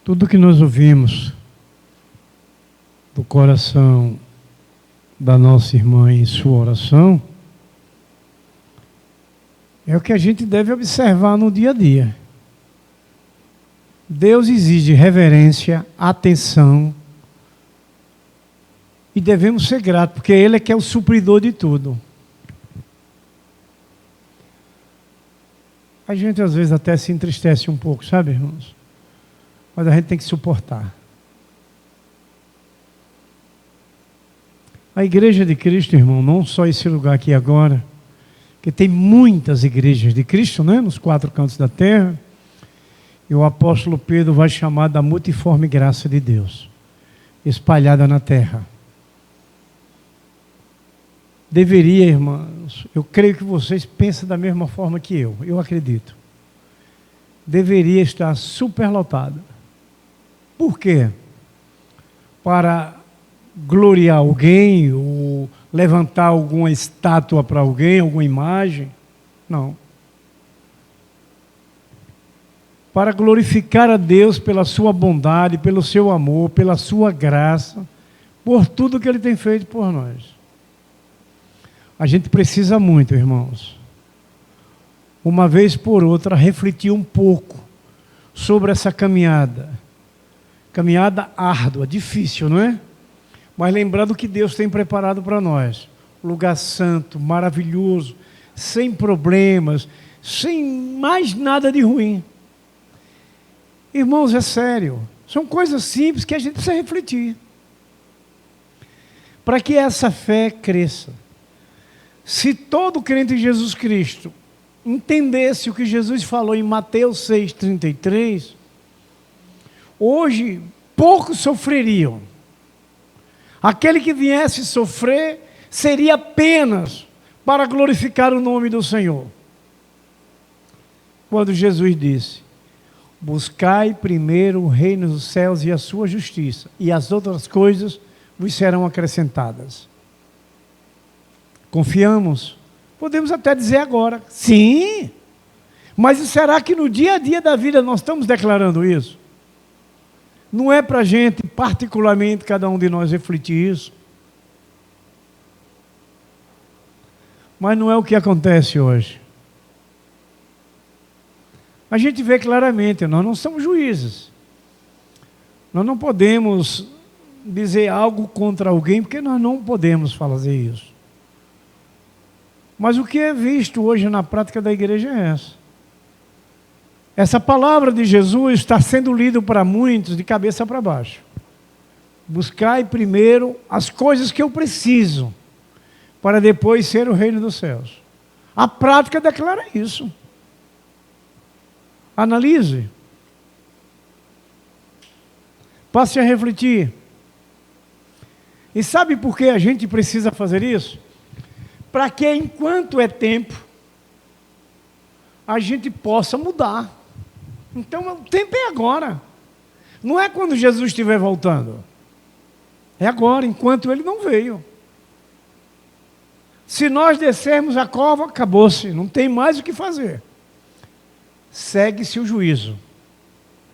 Tudo que nós ouvimos do coração da nossa irmã em sua oração é o que a gente deve observar no dia a dia. Deus exige reverência, atenção, e devemos ser gratos, porque Ele é que é o supridor de tudo. A gente às vezes até se entristece um pouco, sabe, irmãos? Mas a gente tem que suportar. A Igreja de Cristo, irmão, não só esse lugar aqui agora, que tem muitas igrejas de Cristo, né, nos 4 cantos da terra, e o apóstolo Pedro vai chamar da multiforme graça de Deus, espalhada na terra. Deveria, irmãos, eu creio que vocês pensam da mesma forma que eu acredito. Deveria estar superlotada. Por quê? Para gloriar alguém, ou levantar alguma estátua para alguém, alguma imagem? Não. Para glorificar a Deus pela sua bondade, pelo seu amor, pela sua graça, por tudo que Ele tem feito por nós. A gente precisa muito, irmãos, uma vez por outra, refletir um pouco sobre essa caminhada. Caminhada árdua, difícil, não é? Mas lembrando que Deus tem preparado para nós. Lugar santo, maravilhoso, sem problemas, sem mais nada de ruim. Irmãos, é sério. São coisas simples que a gente precisa refletir. Para que essa fé cresça. Se todo crente em Jesus Cristo entendesse o que Jesus falou em Mateus 6,33, hoje poucos sofreriam. Aquele que viesse sofrer seria apenas para glorificar o nome do Senhor. Quando Jesus disse: buscai primeiro o reino dos céus e a sua justiça, e as outras coisas vos serão acrescentadas. Confiamos? Podemos até dizer agora, sim, mas será que no dia a dia da vida nós estamos declarando isso? Não é para a gente, particularmente, cada um de nós refletir isso? Mas não é o que acontece hoje. A gente vê claramente, nós não somos juízes. Nós não podemos dizer algo contra alguém, porque nós não podemos fazer isso. Mas o que é visto hoje na prática da igreja é essa. Essa palavra de Jesus está sendo lida para muitos de cabeça para baixo. Buscai primeiro as coisas que eu preciso, para depois ser o reino dos céus. A prática declara isso. Analise. Passe a refletir. E sabe por que a gente precisa fazer isso? Para que enquanto é tempo, a gente possa mudar. Então o tempo é agora. Não é quando Jesus estiver voltando. É agora, enquanto Ele não veio. Se nós descermos a cova, acabou-se. Não tem mais o que fazer. Segue-se o juízo.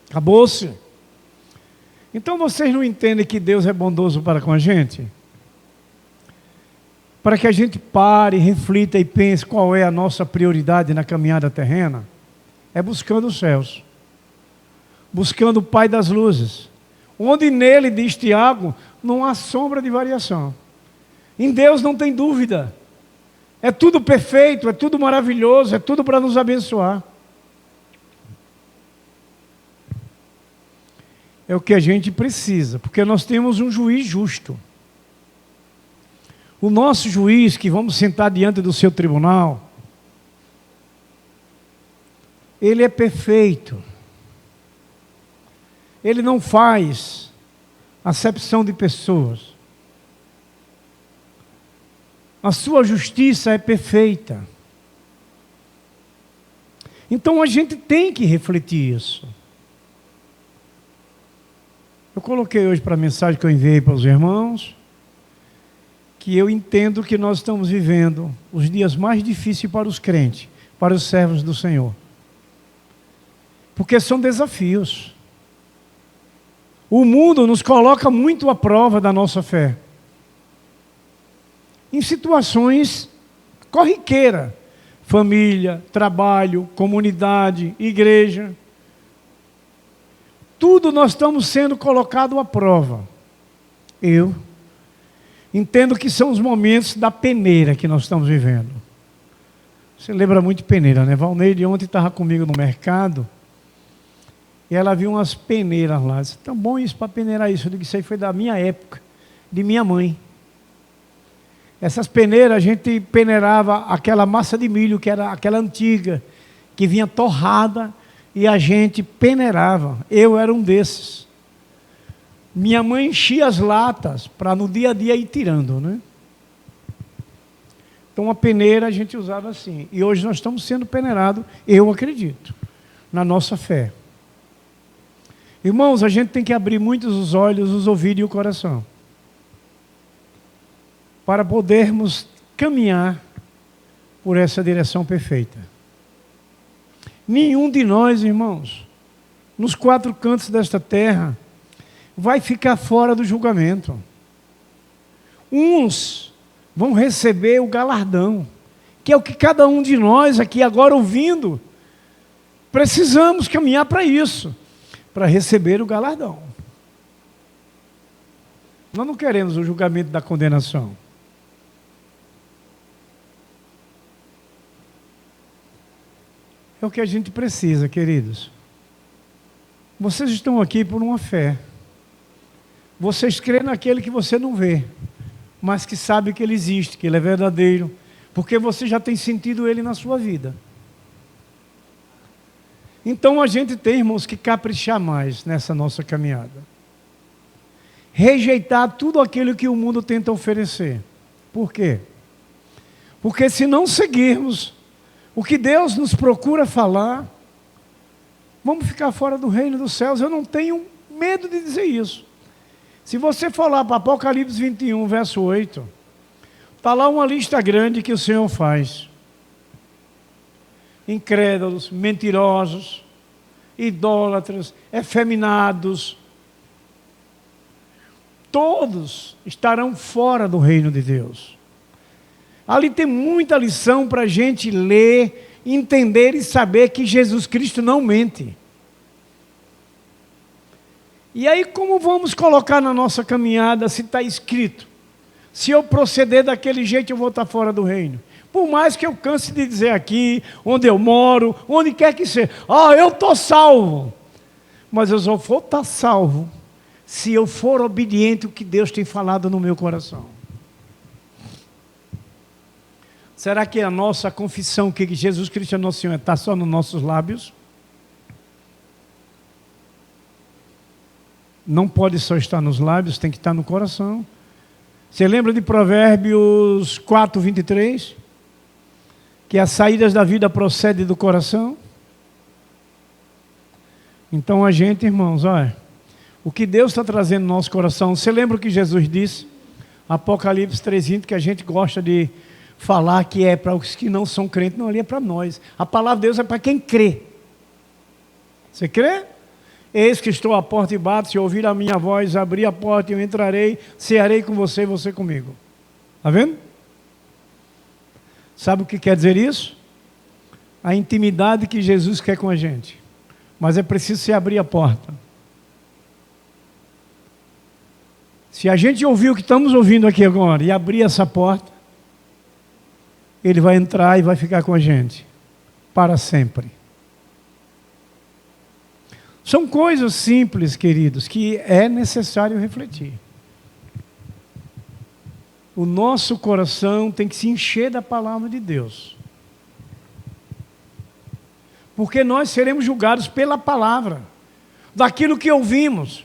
Acabou-se. Então vocês não entendem que Deus é bondoso para com a gente? Para que a gente pare, reflita e pense qual é a nossa prioridade na caminhada terrena, é buscando os céus, buscando o Pai das luzes, onde nele, diz Tiago, não há sombra de variação. Em Deus não tem dúvida, é tudo perfeito, é tudo maravilhoso, é tudo para nos abençoar. É o que a gente precisa, porque nós temos um juiz justo. O nosso juiz, que vamos sentar diante do seu tribunal, ele é perfeito. Ele não faz acepção de pessoas. A sua justiça é perfeita. Então a gente tem que refletir isso. Eu coloquei hoje para a mensagem que eu enviei para os irmãos, que eu entendo que nós estamos vivendo os dias mais difíceis para os crentes, para os servos do Senhor. Porque são desafios. O mundo nos coloca muito à prova da nossa fé. Em situações corriqueiras. Família, trabalho, comunidade, igreja. Tudo nós estamos sendo colocados à prova. Eu entendo que são os momentos da peneira que nós estamos vivendo. Você lembra muito de peneira, né? Valneide ontem estava comigo no mercado e ela viu umas peneiras lá. Disse, tão bom isso para peneirar isso. Eu digo, isso aí foi da minha época, de minha mãe. Essas peneiras a gente peneirava aquela massa de milho, que era aquela antiga, que vinha torrada e a gente peneirava. Eu era um desses. Minha mãe enchia as latas para no dia a dia ir tirando, né? Então a peneira a gente usava assim. E hoje nós estamos sendo peneirados, eu acredito, na nossa fé. Irmãos, a gente tem que abrir muitos os olhos, os ouvidos e o coração, para podermos caminhar por essa direção perfeita. Nenhum de nós, irmãos, nos quatro cantos desta terra, vai ficar fora do julgamento. Uns vão receber o galardão, que é o que cada um de nós aqui agora ouvindo, precisamos caminhar para isso, para receber o galardão. Nós não queremos o julgamento da condenação. É o que a gente precisa, queridos. Vocês estão aqui por uma fé. Vocês creem naquele que você não vê, mas que sabe que ele existe, que ele é verdadeiro, porque você já tem sentido ele na sua vida. Então a gente tem, irmãos, que caprichar mais nessa nossa caminhada. Rejeitar tudo aquilo que o mundo tenta oferecer. Por quê? Porque se não seguirmos o que Deus nos procura falar, vamos ficar fora do reino dos céus. Eu não tenho medo de dizer isso. Se você for lá para Apocalipse 21, verso 8, está lá uma lista grande que o Senhor faz. Incrédulos, mentirosos, idólatras, efeminados, todos estarão fora do reino de Deus. Ali tem muita lição para a gente ler, entender e saber que Jesus Cristo não mente. E aí como vamos colocar na nossa caminhada se está escrito? Se eu proceder daquele jeito eu vou estar fora do reino. Por mais que eu canse de dizer aqui, onde eu moro, onde quer que seja. Eu estou salvo. Mas eu só vou estar salvo se eu for obediente ao que Deus tem falado no meu coração. Será que a nossa confissão que Jesus Cristo é nosso Senhor está só nos nossos lábios? Não pode só estar nos lábios, tem que estar no coração. Você lembra de Provérbios 4, 23? Que as saídas da vida procedem do coração? Então a gente, irmãos, olha, o que Deus está trazendo no nosso coração, você lembra o que Jesus disse? Apocalipse 3:20, que a gente gosta de falar que é para os que não são crentes, não, ali é para nós. A palavra de Deus é para quem crê. Você crê? Eis que estou à porta e bato, se ouvir a minha voz, abrir a porta e eu entrarei, cearei com você e você comigo. Está vendo? Sabe o que quer dizer isso? A intimidade que Jesus quer com a gente. Mas é preciso se abrir a porta. Se a gente ouvir o que estamos ouvindo aqui agora e abrir essa porta, Ele vai entrar e vai ficar com a gente para sempre. São coisas simples, queridos, que é necessário refletir. O nosso coração tem que se encher da palavra de Deus. Porque nós seremos julgados pela palavra, daquilo que ouvimos.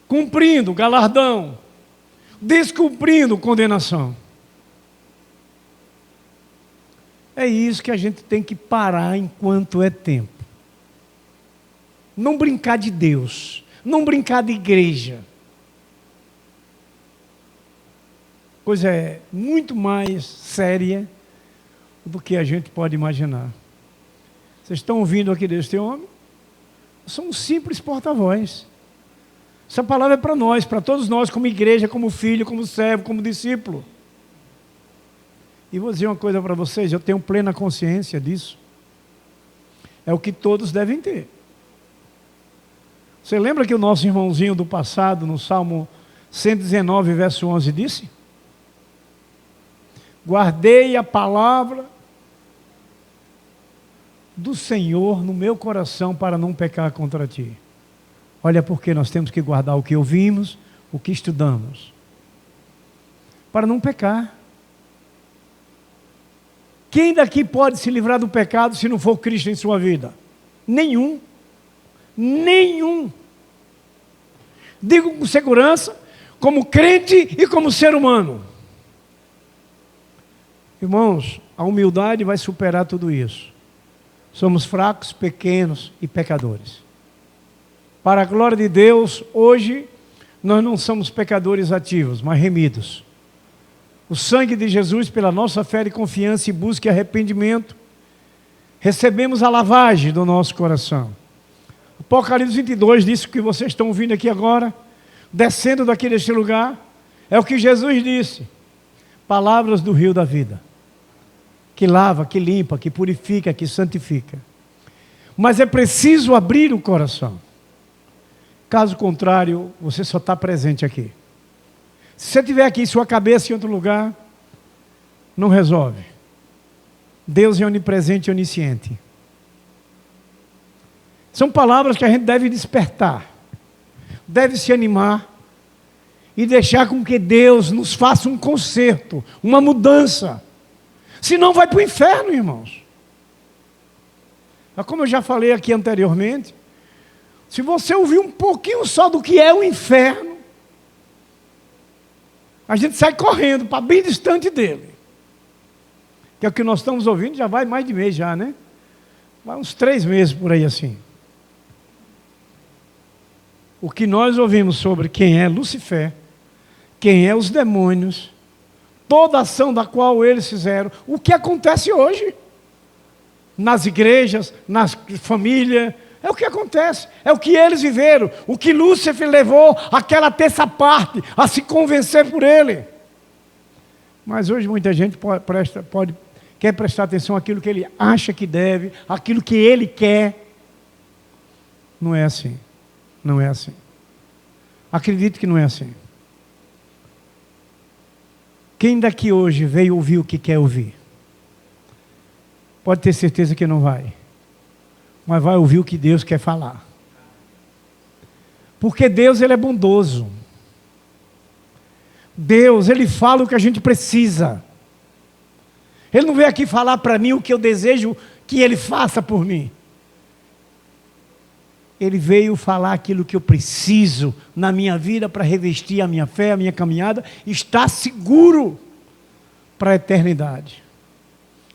Cumprindo galardão, descumprindo condenação. É isso que a gente tem que parar enquanto é tempo. Não brincar de Deus, não brincar de igreja. Coisa é muito mais séria do que a gente pode imaginar. Vocês estão ouvindo aqui deste homem? sou um simples porta-voz. Essa palavra é para nós, para todos nós, como igreja, como filho, como servo, como discípulo. E vou dizer uma coisa para vocês, eu tenho plena consciência disso. É o que todos devem ter. Você lembra que o nosso irmãozinho do passado, no Salmo 119, verso 11, disse? Guardei a palavra do Senhor no meu coração para não pecar contra ti. Olha porque nós temos que guardar o que ouvimos, o que estudamos. Para não pecar. Quem daqui pode se livrar do pecado se não for Cristo em sua vida? Nenhum. Nenhum. Digo com segurança, como crente e como ser humano. Irmãos, a humildade vai superar tudo isso. Somos fracos, pequenos e pecadores. Para a glória de Deus, hoje, nós não somos pecadores ativos, mas remidos. O sangue de Jesus, pela nossa fé e confiança e busca e arrependimento, recebemos a lavagem do nosso coração. Apocalipse 22 diz que vocês estão ouvindo aqui agora, descendo daqui deste lugar, é o que Jesus disse. Palavras do rio da vida, que lava, que limpa, que purifica, que santifica. Mas é preciso abrir o coração. Caso contrário, você só está presente aqui. Se você estiver aqui, sua cabeça em outro lugar, não resolve. Deus é onipresente e onisciente. São palavras que a gente deve despertar, deve se animar e deixar com que Deus nos faça um conserto, uma mudança. Senão vai para o inferno, irmãos. Como eu já falei aqui anteriormente, se você ouvir um pouquinho só do que é o inferno, a gente sai correndo para bem distante dele. Que é o que nós estamos ouvindo, já vai mais de mês já, né? Vai uns 3 meses por aí assim. O que nós ouvimos sobre quem é Lucifer, quem é os demônios, toda a ação da qual eles fizeram, o que acontece hoje, nas igrejas, nas famílias, é o que acontece, é o que eles viveram, o que Lúcifer levou aquela terça parte a se convencer por ele. Mas hoje muita gente quer prestar atenção àquilo que ele acha que deve, àquilo que ele quer. Não é assim, não é assim. Acredito que não é assim. Quem daqui hoje veio ouvir o que quer ouvir? Pode ter certeza que não vai. Mas vai ouvir o que Deus quer falar. Porque Deus, Ele é bondoso. Deus, Ele fala o que a gente precisa. Ele não veio aqui falar para mim o que eu desejo que Ele faça por mim. Ele veio falar aquilo que eu preciso na minha vida para revestir a minha fé, a minha caminhada, e estar seguro para a eternidade.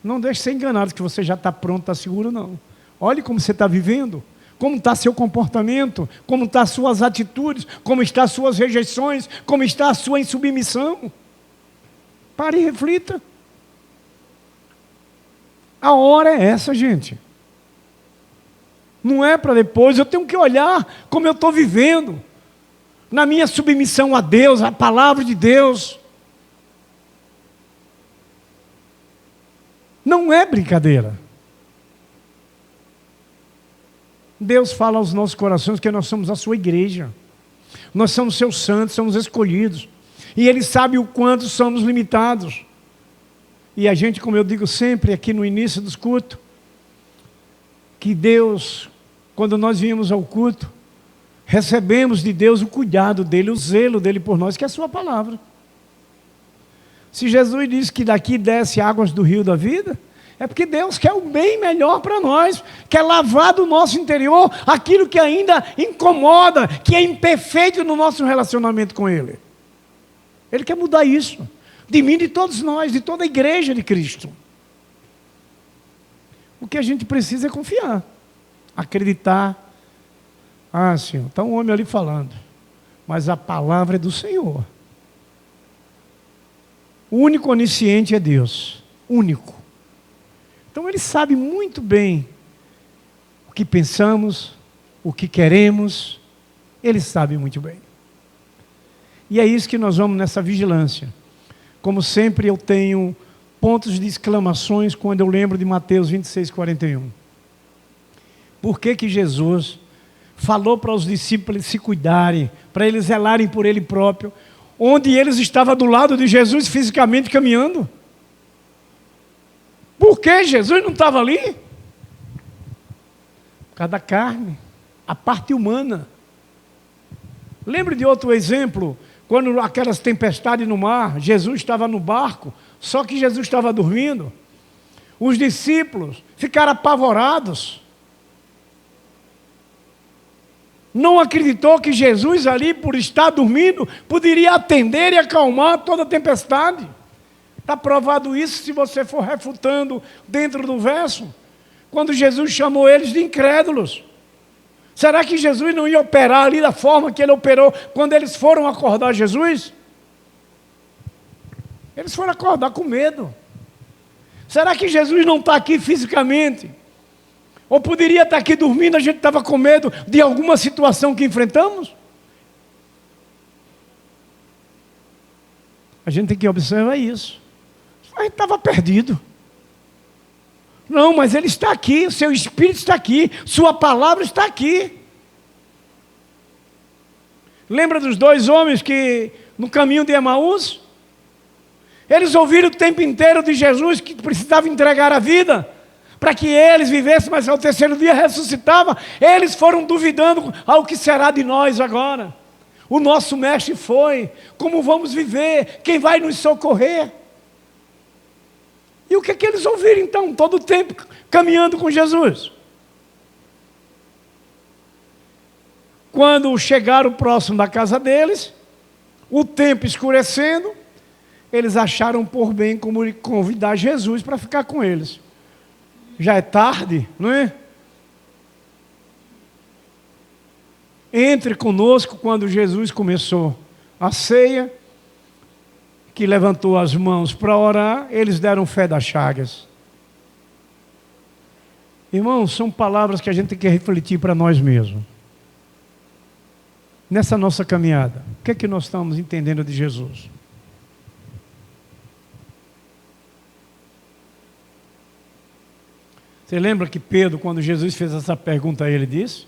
Não deixe ser enganado que você já está pronto, está seguro, não. Olhe como você está vivendo, como está seu comportamento, como estão suas atitudes, como estão suas rejeições, como está a sua insubmissão. Pare e reflita. A hora é essa, gente. Não é para depois, eu tenho que olhar como eu estou vivendo, na minha submissão a Deus, à palavra de Deus. Não é brincadeira. Deus fala aos nossos corações que nós somos a sua igreja. Nós somos seus santos, somos escolhidos. E Ele sabe o quanto somos limitados. E a gente, como eu digo sempre aqui no início dos cultos, que Deus, quando nós viemos ao culto, recebemos de Deus o cuidado dEle, o zelo dEle por nós, que é a sua palavra. Se Jesus disse que daqui desce águas do rio da vida, é porque Deus quer o bem melhor para nós, quer lavar do nosso interior aquilo que ainda incomoda, que é imperfeito no nosso relacionamento com Ele. Ele quer mudar isso, de mim e de todos nós, de toda a igreja de Cristo. O que a gente precisa é confiar, acreditar. Ah, Senhor, está um homem ali falando, mas a palavra é do Senhor. O único onisciente é Deus, único. Então Ele sabe muito bem o que pensamos, o que queremos, Ele sabe muito bem. E é isso que nós vamos nessa vigilância. Como sempre, eu tenho pontos de exclamações quando eu lembro de Mateus 26, 41. Por que Jesus falou para os discípulos se cuidarem, para eles zelarem por Ele próprio, onde eles estavam do lado de Jesus fisicamente caminhando? Por que Jesus não estava ali? Por causa da carne, a parte humana. Lembre de outro exemplo, quando aquelas tempestades no mar, Jesus estava no barco, só que Jesus estava dormindo. Os discípulos ficaram apavorados. Não acreditou que Jesus ali, por estar dormindo, poderia atender e acalmar toda a tempestade. Está provado isso se você for refutando dentro do verso. Quando Jesus chamou eles de incrédulos. Será que Jesus não ia operar ali da forma que Ele operou quando eles foram acordar Jesus? Eles foram acordar com medo. Será que Jesus não está aqui fisicamente? Ou poderia estar aqui dormindo, a gente estava com medo de alguma situação que enfrentamos? A gente tem que observar isso. A gente estava perdido. Não, mas Ele está aqui, o seu Espírito está aqui, sua palavra está aqui. Lembra dos dois homens que no caminho de Emaús? Eles ouviram o tempo inteiro de Jesus que precisava entregar a vida para que eles vivessem, mas ao terceiro dia ressuscitava. Eles foram duvidando ao que será de nós agora. O nosso mestre foi, como vamos viver? Quem vai nos socorrer? E o que é que eles ouviram então, todo o tempo caminhando com Jesus? Quando chegaram próximo da casa deles, o tempo escurecendo, eles acharam por bem como convidar Jesus para ficar com eles. Já é tarde, não é? Entre conosco quando Jesus começou a ceia, que levantou as mãos para orar, eles deram fé das chagas. Irmãos, são palavras que a gente tem que refletir para nós mesmos. Nessa nossa caminhada, o que é que nós estamos entendendo de Jesus? Você lembra que Pedro, quando Jesus fez essa pergunta a ele, disse: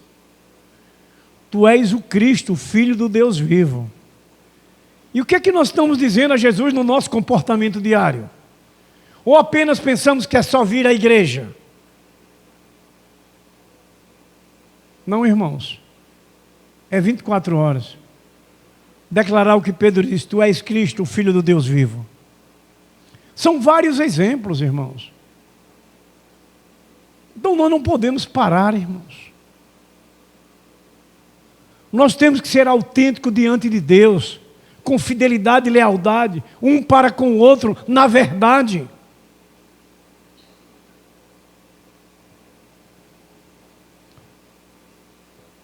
Tu és o Cristo, o Filho do Deus vivo. E o que é que nós estamos dizendo a Jesus no nosso comportamento diário? Ou apenas pensamos que é só vir à igreja? Não, irmãos. É 24 horas. Declarar o que Pedro disse: Tu és Cristo, o Filho do Deus vivo. São vários exemplos, irmãos. Então nós não podemos parar, irmãos. Nós temos que ser autênticos diante de Deus, com fidelidade e lealdade, um para com o outro, na verdade.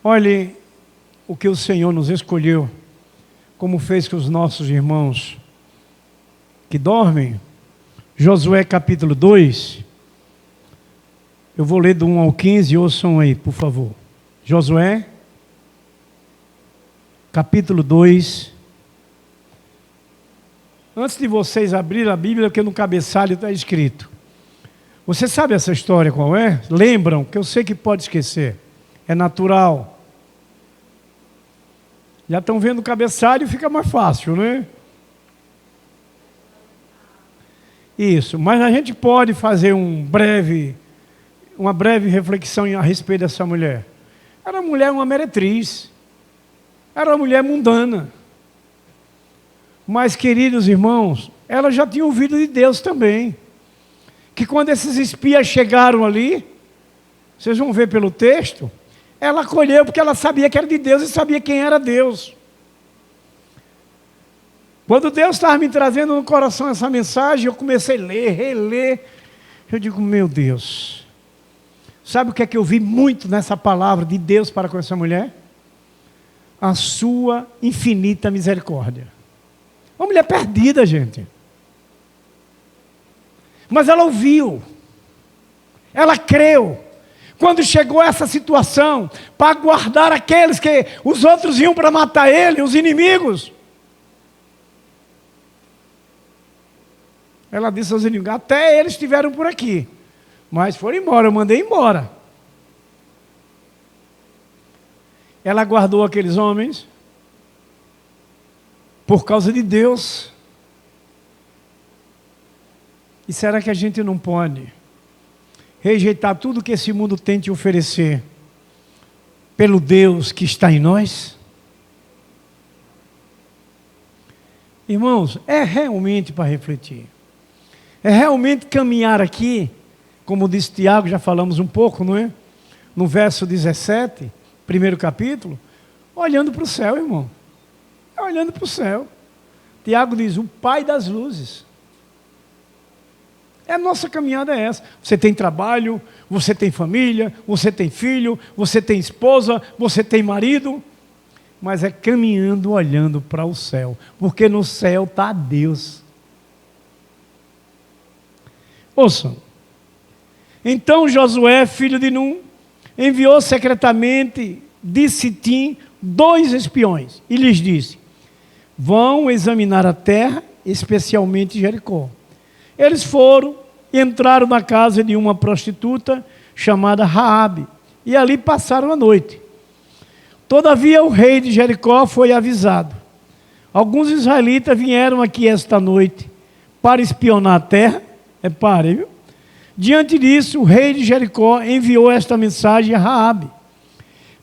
Olhe o que o Senhor nos escolheu, como fez com os nossos irmãos que dormem. Josué capítulo 2, eu vou ler do 1 ao 15, ouçam aí, por favor. Josué, capítulo 2. Antes de vocês abrirem a Bíblia, porque no cabeçalho está escrito. Você sabe essa história qual é? Lembram, que eu sei que pode esquecer. É natural. Já estão vendo o cabeçalho, fica mais fácil, né? Isso, mas a gente pode fazer uma breve reflexão a respeito dessa mulher. Era uma mulher, uma meretriz. Era uma mulher mundana. Mas, queridos irmãos, ela já tinha ouvido de Deus também. Que quando esses espias chegaram ali, vocês vão ver pelo texto, ela acolheu porque ela sabia que era de Deus e sabia quem era Deus. Quando Deus estava me trazendo no coração essa mensagem, eu comecei a ler, reler. Eu digo, meu Deus. Sabe o que é que eu vi muito nessa palavra de Deus para com essa mulher? A sua infinita misericórdia. Uma mulher perdida, gente. Mas ela ouviu. Ela creu. Quando chegou essa situação, para guardar aqueles que os outros iam para matar ele, os inimigos, ela disse aos inimigos: até eles estiveram por aqui, mas foram embora, eu mandei embora. Ela guardou aqueles homens por causa de Deus. E será que a gente não pode rejeitar tudo que esse mundo tem te oferecer pelo Deus que está em nós? Irmãos, é realmente para refletir. É realmente caminhar aqui, como disse Tiago, já falamos um pouco, não é? No verso 17, primeiro capítulo, olhando para o céu, irmão. É olhando para o céu. Tiago diz: o Pai das luzes. A nossa caminhada é essa. Você tem trabalho, você tem família, você tem filho, você tem esposa, você tem marido, mas é caminhando, olhando para o céu, porque no céu está Deus. Ouçam. Então Josué, filho de Num, enviou secretamente de Sitim 2 espiões e lhes disse: vão examinar a terra, especialmente Jericó. Eles foram e entraram na casa de uma prostituta chamada Raabe, e ali passaram a noite. Todavia o rei de Jericó foi avisado: alguns israelitas vieram aqui esta noite para espionar a terra. Repare, viu? Diante disso, o rei de Jericó enviou esta mensagem a Raabe: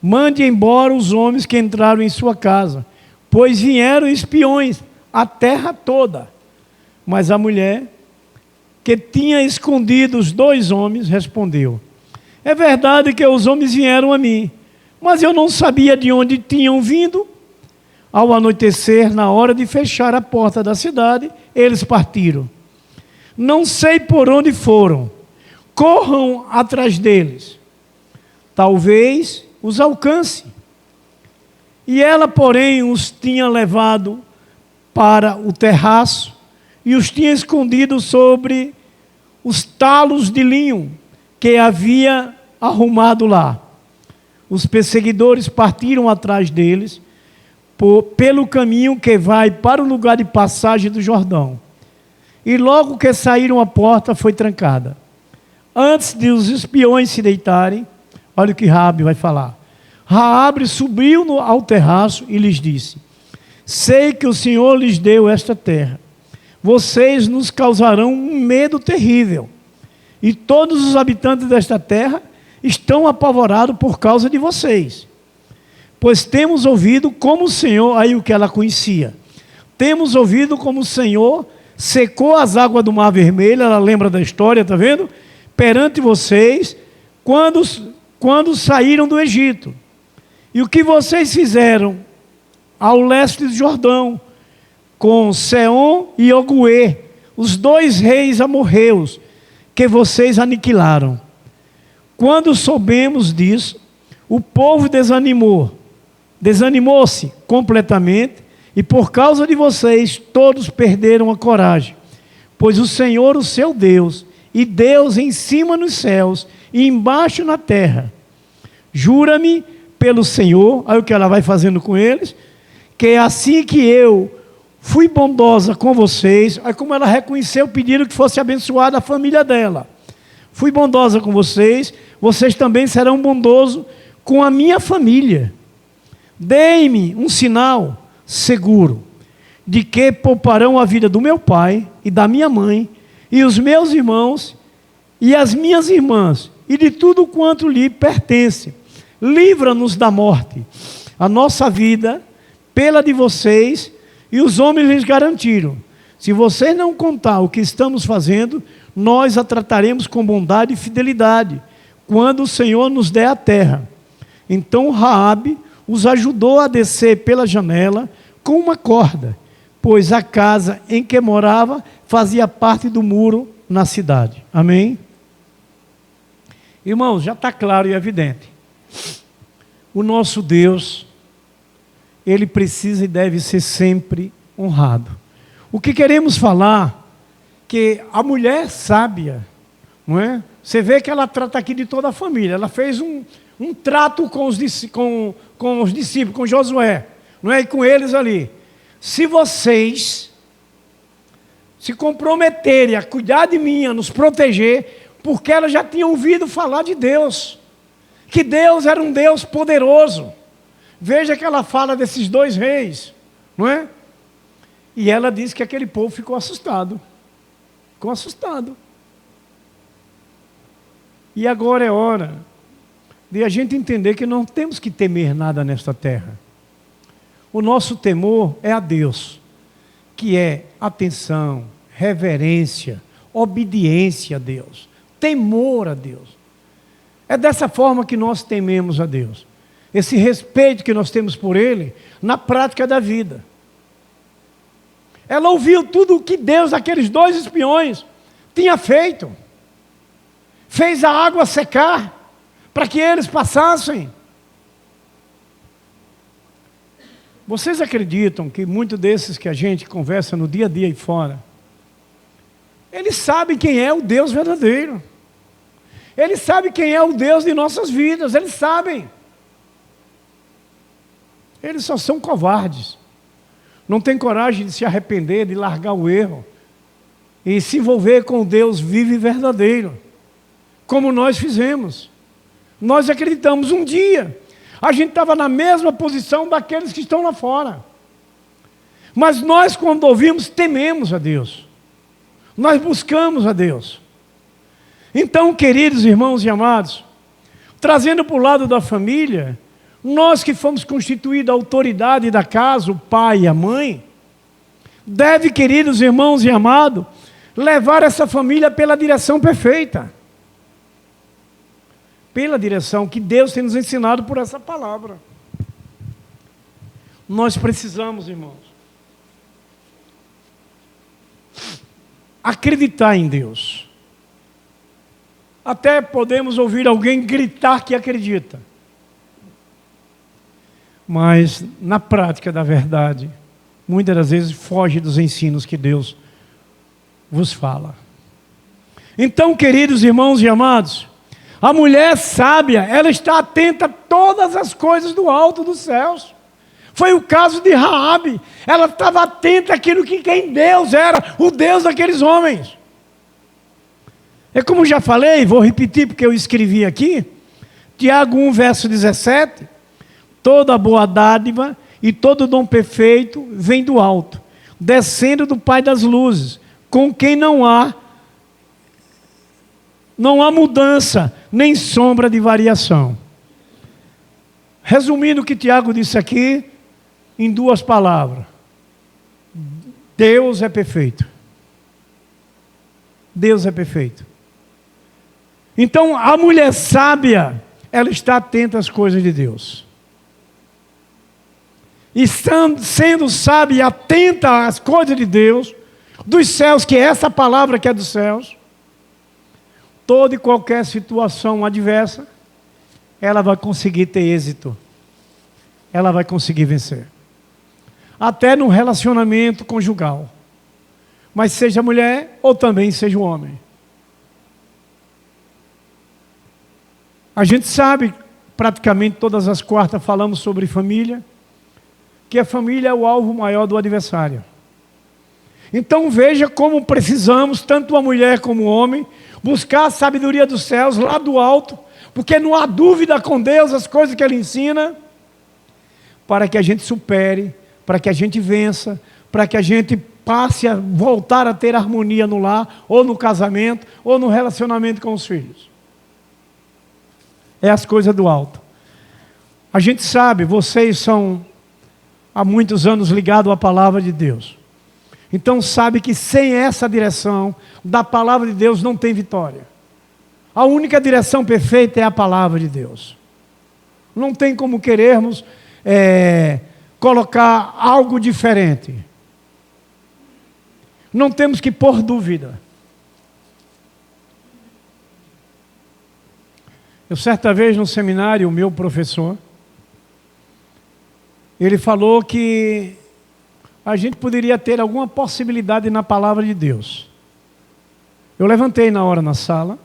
mande embora os homens que entraram em sua casa, pois vieram espiões a terra toda. Mas a mulher que tinha escondido os 2 homens respondeu: é verdade que os homens vieram a mim, mas eu não sabia de onde tinham vindo. Ao anoitecer, na hora de fechar a porta da cidade, eles partiram. Não sei por onde foram. Corram atrás deles. Talvez os alcance. E ela, porém, os tinha levado para o terraço e os tinha escondido sobre os talos de linho que havia arrumado lá. Os perseguidores partiram atrás deles pelo caminho que vai para o lugar de passagem do Jordão. E logo que saíram, a porta foi trancada. Antes de os espiões se deitarem, olha o que Raabe vai falar. Raabe subiu ao terraço e lhes disse: sei que o Senhor lhes deu esta terra. Vocês nos causarão um medo terrível. E todos os habitantes desta terra estão apavorados por causa de vocês. Pois temos ouvido como o Senhor, aí o que ela conhecia, temos ouvido como o Senhor secou as águas do Mar Vermelho, ela lembra da história, está vendo? Perante vocês, quando saíram do Egito. E o que vocês fizeram ao leste do Jordão, com Seom e Oguê, os 2 reis amorreus, que vocês aniquilaram. Quando soubemos disso, o povo desanimou-se completamente, e por causa de vocês, todos perderam a coragem. Pois o Senhor, o seu Deus, e Deus em cima nos céus e embaixo na terra, jura-me pelo Senhor, aí o que ela vai fazendo com eles, que assim que eu fui bondosa com vocês, aí como ela reconheceu, pediram que fosse abençoada a família dela. Fui bondosa com vocês, vocês também serão bondosos com a minha família. Deem-me um sinal seguro de que pouparão a vida do meu pai e da minha mãe, e os meus irmãos e as minhas irmãs, e de tudo quanto lhe pertence. Livra-nos da morte. A nossa vida, pela de vocês, e os homens lhes garantiram: se vocês não contar o que estamos fazendo, nós a trataremos com bondade e fidelidade, quando o Senhor nos der a terra. Então Raabe os ajudou a descer pela janela com uma corda, pois a casa em que morava fazia parte do muro na cidade. Amém? Irmãos, já está claro e evidente. O nosso Deus, Ele precisa e deve ser sempre honrado. O que queremos falar, que a mulher sábia, não é? Você vê que ela trata aqui de toda a família. Ela fez um trato com os discípulos, com Josué, não é? E com eles ali. Se vocês se comprometerem a cuidar de mim, a nos proteger, porque ela já tinha ouvido falar de Deus, que Deus era um Deus poderoso. Veja que ela fala desses 2 reis, não é? E ela diz que aquele povo ficou assustado. Ficou assustado. E agora é hora de a gente entender que não temos que temer nada nesta terra. O nosso temor é a Deus, que é atenção, reverência, obediência a Deus, temor a Deus. É dessa forma que nós tememos a Deus. Esse respeito que nós temos por Ele na prática da vida. Ela ouviu tudo o que Deus, aqueles 2 espiões, tinha feito. Fez a água secar para que eles passassem. Vocês acreditam que muitos desses que a gente conversa no dia a dia e fora, eles sabem quem é o Deus verdadeiro. Eles sabem quem é o Deus de nossas vidas, eles sabem. Eles só são covardes. Não têm coragem de se arrepender, de largar o erro e se envolver com o Deus vivo e verdadeiro, como nós fizemos. Nós acreditamos um dia. A gente estava na mesma posição daqueles que estão lá fora. Mas nós, quando ouvimos, tememos a Deus. Nós buscamos a Deus. Então, queridos irmãos e amados, trazendo para o lado da família, nós que fomos constituídos a autoridade da casa, o pai e a mãe, deve, queridos irmãos e amados, levar essa família pela direção perfeita. Pela direção que Deus tem nos ensinado por essa palavra. Nós precisamos, irmãos, acreditar em Deus. Até podemos ouvir alguém gritar que acredita. Mas, na prática da verdade, muitas das vezes foge dos ensinos que Deus vos fala. Então, queridos irmãos e amados, a mulher sábia, ela está atenta a todas as coisas do alto dos céus. Foi o caso de Raabe. Ela estava atenta àquilo que quem Deus era, o Deus daqueles homens. É como já falei, vou repetir porque eu escrevi aqui, Tiago 1, verso 17, toda boa dádiva e todo dom perfeito vem do alto, descendo do Pai das luzes, com quem não há mudança, nem sombra de variação. Resumindo o que Tiago disse aqui, em 2 palavras. Deus é perfeito. Deus é perfeito. Então, a mulher sábia, ela está atenta às coisas de Deus. E sendo sábia e atenta às coisas de Deus, dos céus, que é essa palavra que é dos céus, toda e qualquer situação adversa, ela vai conseguir ter êxito. Ela vai conseguir vencer. Até no relacionamento conjugal. Mas seja mulher ou também seja o homem. A gente sabe, praticamente todas as quartas falamos sobre família, que a família é o alvo maior do adversário. Então veja como precisamos, tanto a mulher como o homem, buscar a sabedoria dos céus lá do alto, porque não há dúvida com Deus as coisas que Ele ensina, para que a gente supere, para que a gente vença, para que a gente passe a voltar a ter harmonia no lar, ou no casamento, ou no relacionamento com os filhos. É as coisas do alto. A gente sabe, vocês são há muitos anos ligados à palavra de Deus. Então sabe que sem essa direção da palavra de Deus não tem vitória. A única direção perfeita é a palavra de Deus. Não tem como querermos colocar algo diferente. Não temos que pôr dúvida. Eu certa vez no seminário, o meu professor, ele falou que a gente poderia ter alguma possibilidade na palavra de Deus. Eu levantei na hora na sala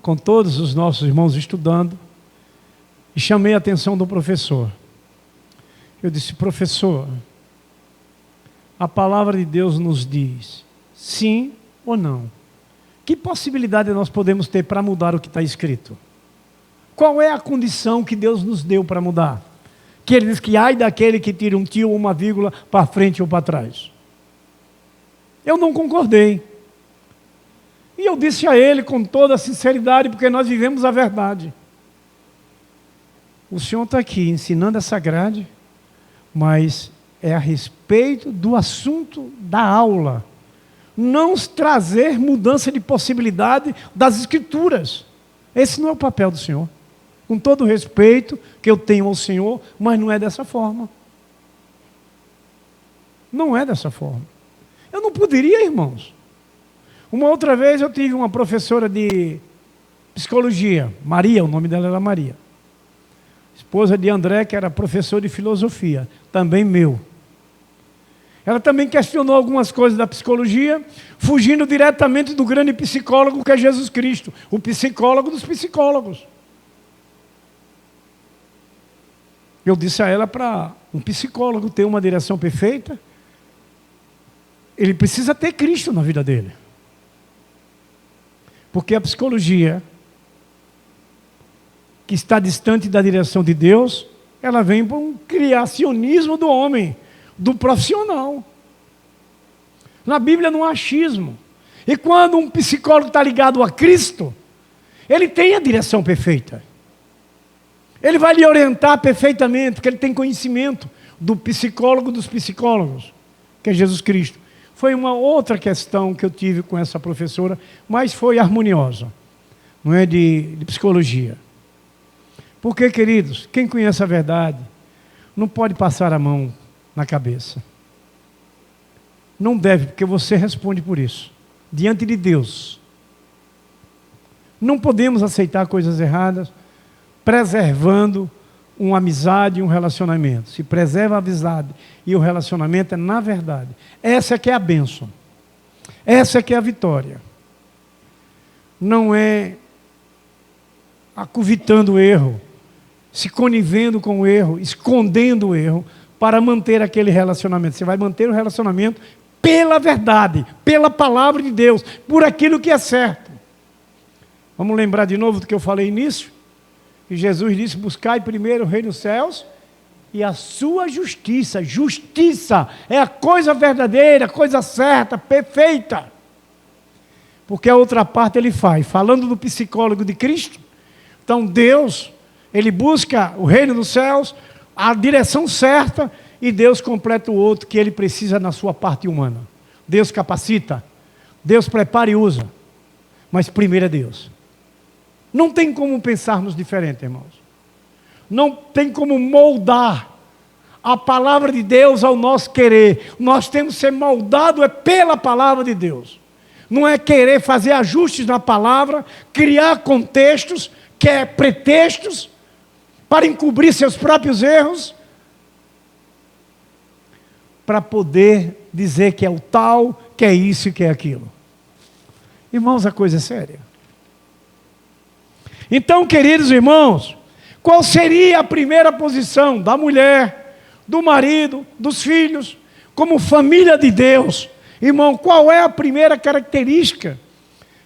com todos os nossos irmãos estudando, e chamei a atenção do professor. Eu disse: professor, a palavra de Deus nos diz sim ou não. Que possibilidade nós podemos ter para mudar o que está escrito? Qual é a condição que Deus nos deu para mudar? Que ele diz que ai daquele que tira um tio ou uma vírgula para frente ou para trás. Eu não concordei. E eu disse a ele com toda a sinceridade, porque nós vivemos a verdade. O senhor está aqui ensinando essa grade, mas é a respeito do assunto da aula. Não trazer mudança de possibilidade das escrituras. Esse não é o papel do senhor. Com todo o respeito que eu tenho ao senhor, mas não é dessa forma. Não é dessa forma. Eu não poderia, irmãos. Uma outra vez eu tive uma professora de psicologia, Maria, o nome dela era Maria. Esposa de André, que era professor de filosofia, também meu. Ela também questionou algumas coisas da psicologia, fugindo diretamente do grande psicólogo que é Jesus Cristo, o psicólogo dos psicólogos. Eu disse a ela, para um psicólogo ter uma direção perfeita, ele precisa ter Cristo na vida dele. Porque a psicologia, que está distante da direção de Deus, ela vem para um criacionismo do homem, do profissional. Na Bíblia não há achismo. E quando um psicólogo está ligado a Cristo, ele tem a direção perfeita. Ele vai lhe orientar perfeitamente, porque ele tem conhecimento do psicólogo dos psicólogos, que é Jesus Cristo. Foi uma outra questão que eu tive com essa professora, mas foi harmoniosa, não é de psicologia. Porque, queridos, quem conhece a verdade não pode passar a mão na cabeça. Não deve, porque você responde por isso, diante de Deus. Não podemos aceitar coisas erradas, preservando uma amizade e um relacionamento. Se preserva a amizade e o relacionamento é na verdade. Essa é que é a bênção. Essa é que é a vitória. Não é acovitando o erro, se conivendo com o erro, escondendo o erro, para manter aquele relacionamento. Você vai manter o relacionamento pela verdade, pela palavra de Deus, por aquilo que é certo. Vamos lembrar de novo do que eu falei nisso? E Jesus disse: buscai primeiro o reino dos céus e a sua justiça. Justiça é a coisa verdadeira, a coisa certa, perfeita. Porque a outra parte ele faz, falando do psicólogo de Cristo. Então Deus, ele busca o reino dos céus, a direção certa, e Deus completa o outro que ele precisa na sua parte humana. Deus capacita, Deus prepara e usa, mas primeiro é Deus. Não tem como pensarmos diferente, irmãos. Não tem como moldar a palavra de Deus ao nosso querer. Nós temos que ser moldados pela palavra de Deus. Não é querer fazer ajustes na palavra, criar contextos, pretextos, para encobrir seus próprios erros, para poder dizer que é o tal, que é isso e que é aquilo. Irmãos, a coisa é séria. Então, queridos irmãos, qual seria a primeira posição da mulher, do marido, dos filhos, como família de Deus? Irmão, qual é a primeira característica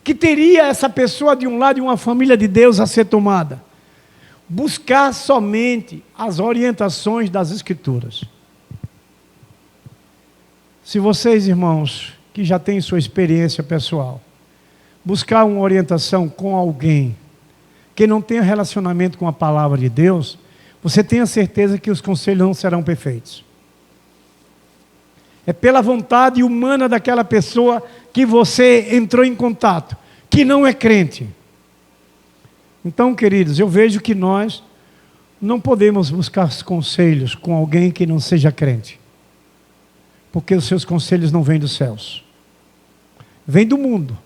que teria essa pessoa de um lado de uma família de Deus a ser tomada? Buscar somente as orientações das Escrituras. Se vocês, irmãos, que já têm sua experiência pessoal, buscar uma orientação com alguém que não tenha relacionamento com a palavra de Deus, você tenha certeza que os conselhos não serão perfeitos. É pela vontade humana daquela pessoa que você entrou em contato, que não é crente. Então, queridos, eu vejo que nós não podemos buscar conselhos com alguém que não seja crente. Porque os seus conselhos não vêm dos céus. Vêm do mundo,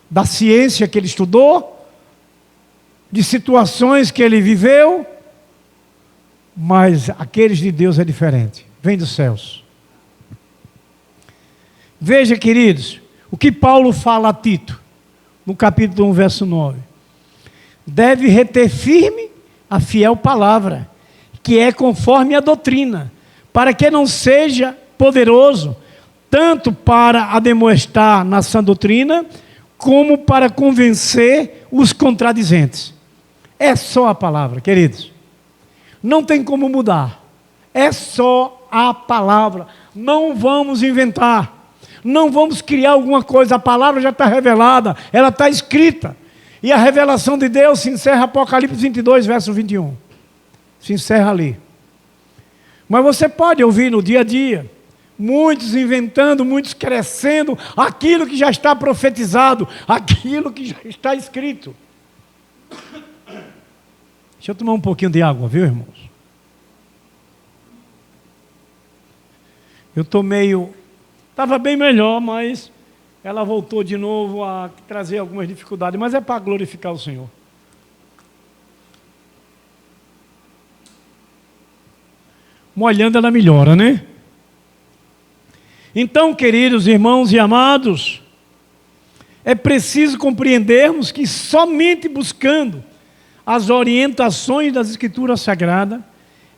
da ciência que ele estudou, de situações que ele viveu, mas aqueles de Deus é diferente, vem dos céus. Veja, queridos, o que Paulo fala a Tito, no capítulo 1, verso 9. deve reter firme a fiel palavra, que é conforme a doutrina, para que não seja poderoso, tanto para ademoestar na sã doutrina, como para convencer os contradizentes. É só a palavra, queridos. Não tem como mudar. É só a palavra. Não vamos inventar. Não vamos criar alguma coisa. A palavra já está revelada. Ela está escrita. E a revelação de Deus se encerra Apocalipse 22, verso 21. Se encerra ali. Mas você pode ouvir no dia a dia. Muitos inventando, muitos crescendo. Aquilo que já está profetizado. Aquilo que já está escrito. Deixa eu tomar um pouquinho de água, viu, irmãos? Eu estou meio... Estava bem melhor, mas ela voltou de novo a trazer algumas dificuldades. Mas é para glorificar o Senhor. Molhando ela melhora, né? Então, queridos irmãos e amados, é preciso compreendermos que somente buscando as orientações das Escrituras Sagradas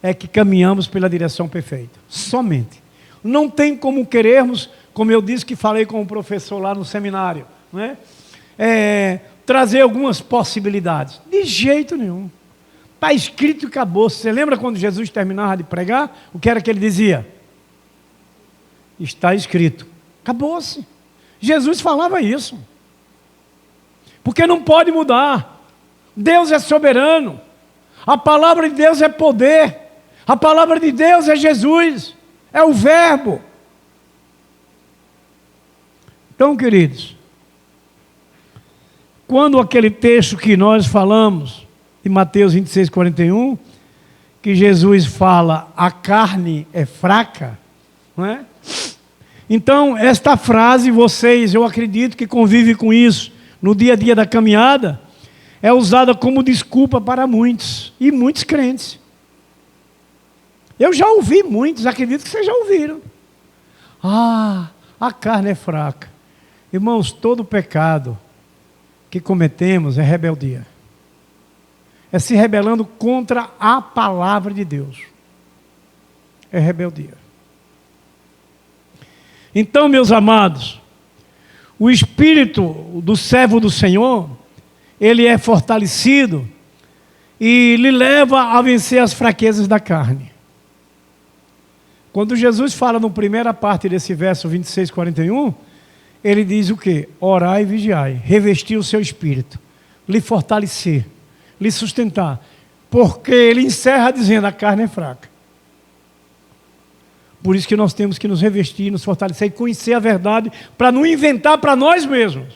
é que caminhamos pela direção perfeita. Somente. Não tem como querermos, como eu disse que falei com o professor lá no seminário, não é? Trazer algumas possibilidades. De jeito nenhum. Está escrito e acabou. Você lembra quando Jesus terminava de pregar? O que era que ele dizia? Está escrito. Acabou-se. Jesus falava isso. Porque não pode mudar. Deus é soberano. A palavra de Deus é poder. A palavra de Deus é Jesus. É o verbo. Então, queridos, quando aquele texto que nós falamos, de Mateus 26, 41, que Jesus fala, a carne é fraca, não é? Então, esta frase, vocês, eu acredito que convivem com isso no dia a dia da caminhada, é usada como desculpa para muitos, e muitos crentes. Eu já ouvi muitos, acredito que vocês já ouviram. Ah, a carne é fraca. Irmãos, todo pecado que cometemos é rebeldia. É se rebelando contra a palavra de Deus. É rebeldia. Então, meus amados, o espírito do servo do Senhor, ele é fortalecido e lhe leva a vencer as fraquezas da carne. Quando Jesus fala na primeira parte desse verso 26, 41, ele diz o quê? Orai e vigiai, revestir o seu espírito, lhe fortalecer, lhe sustentar, porque ele encerra dizendo, a carne é fraca. Por isso que nós temos que nos revestir, nos fortalecer e conhecer a verdade, para não inventar para nós mesmos,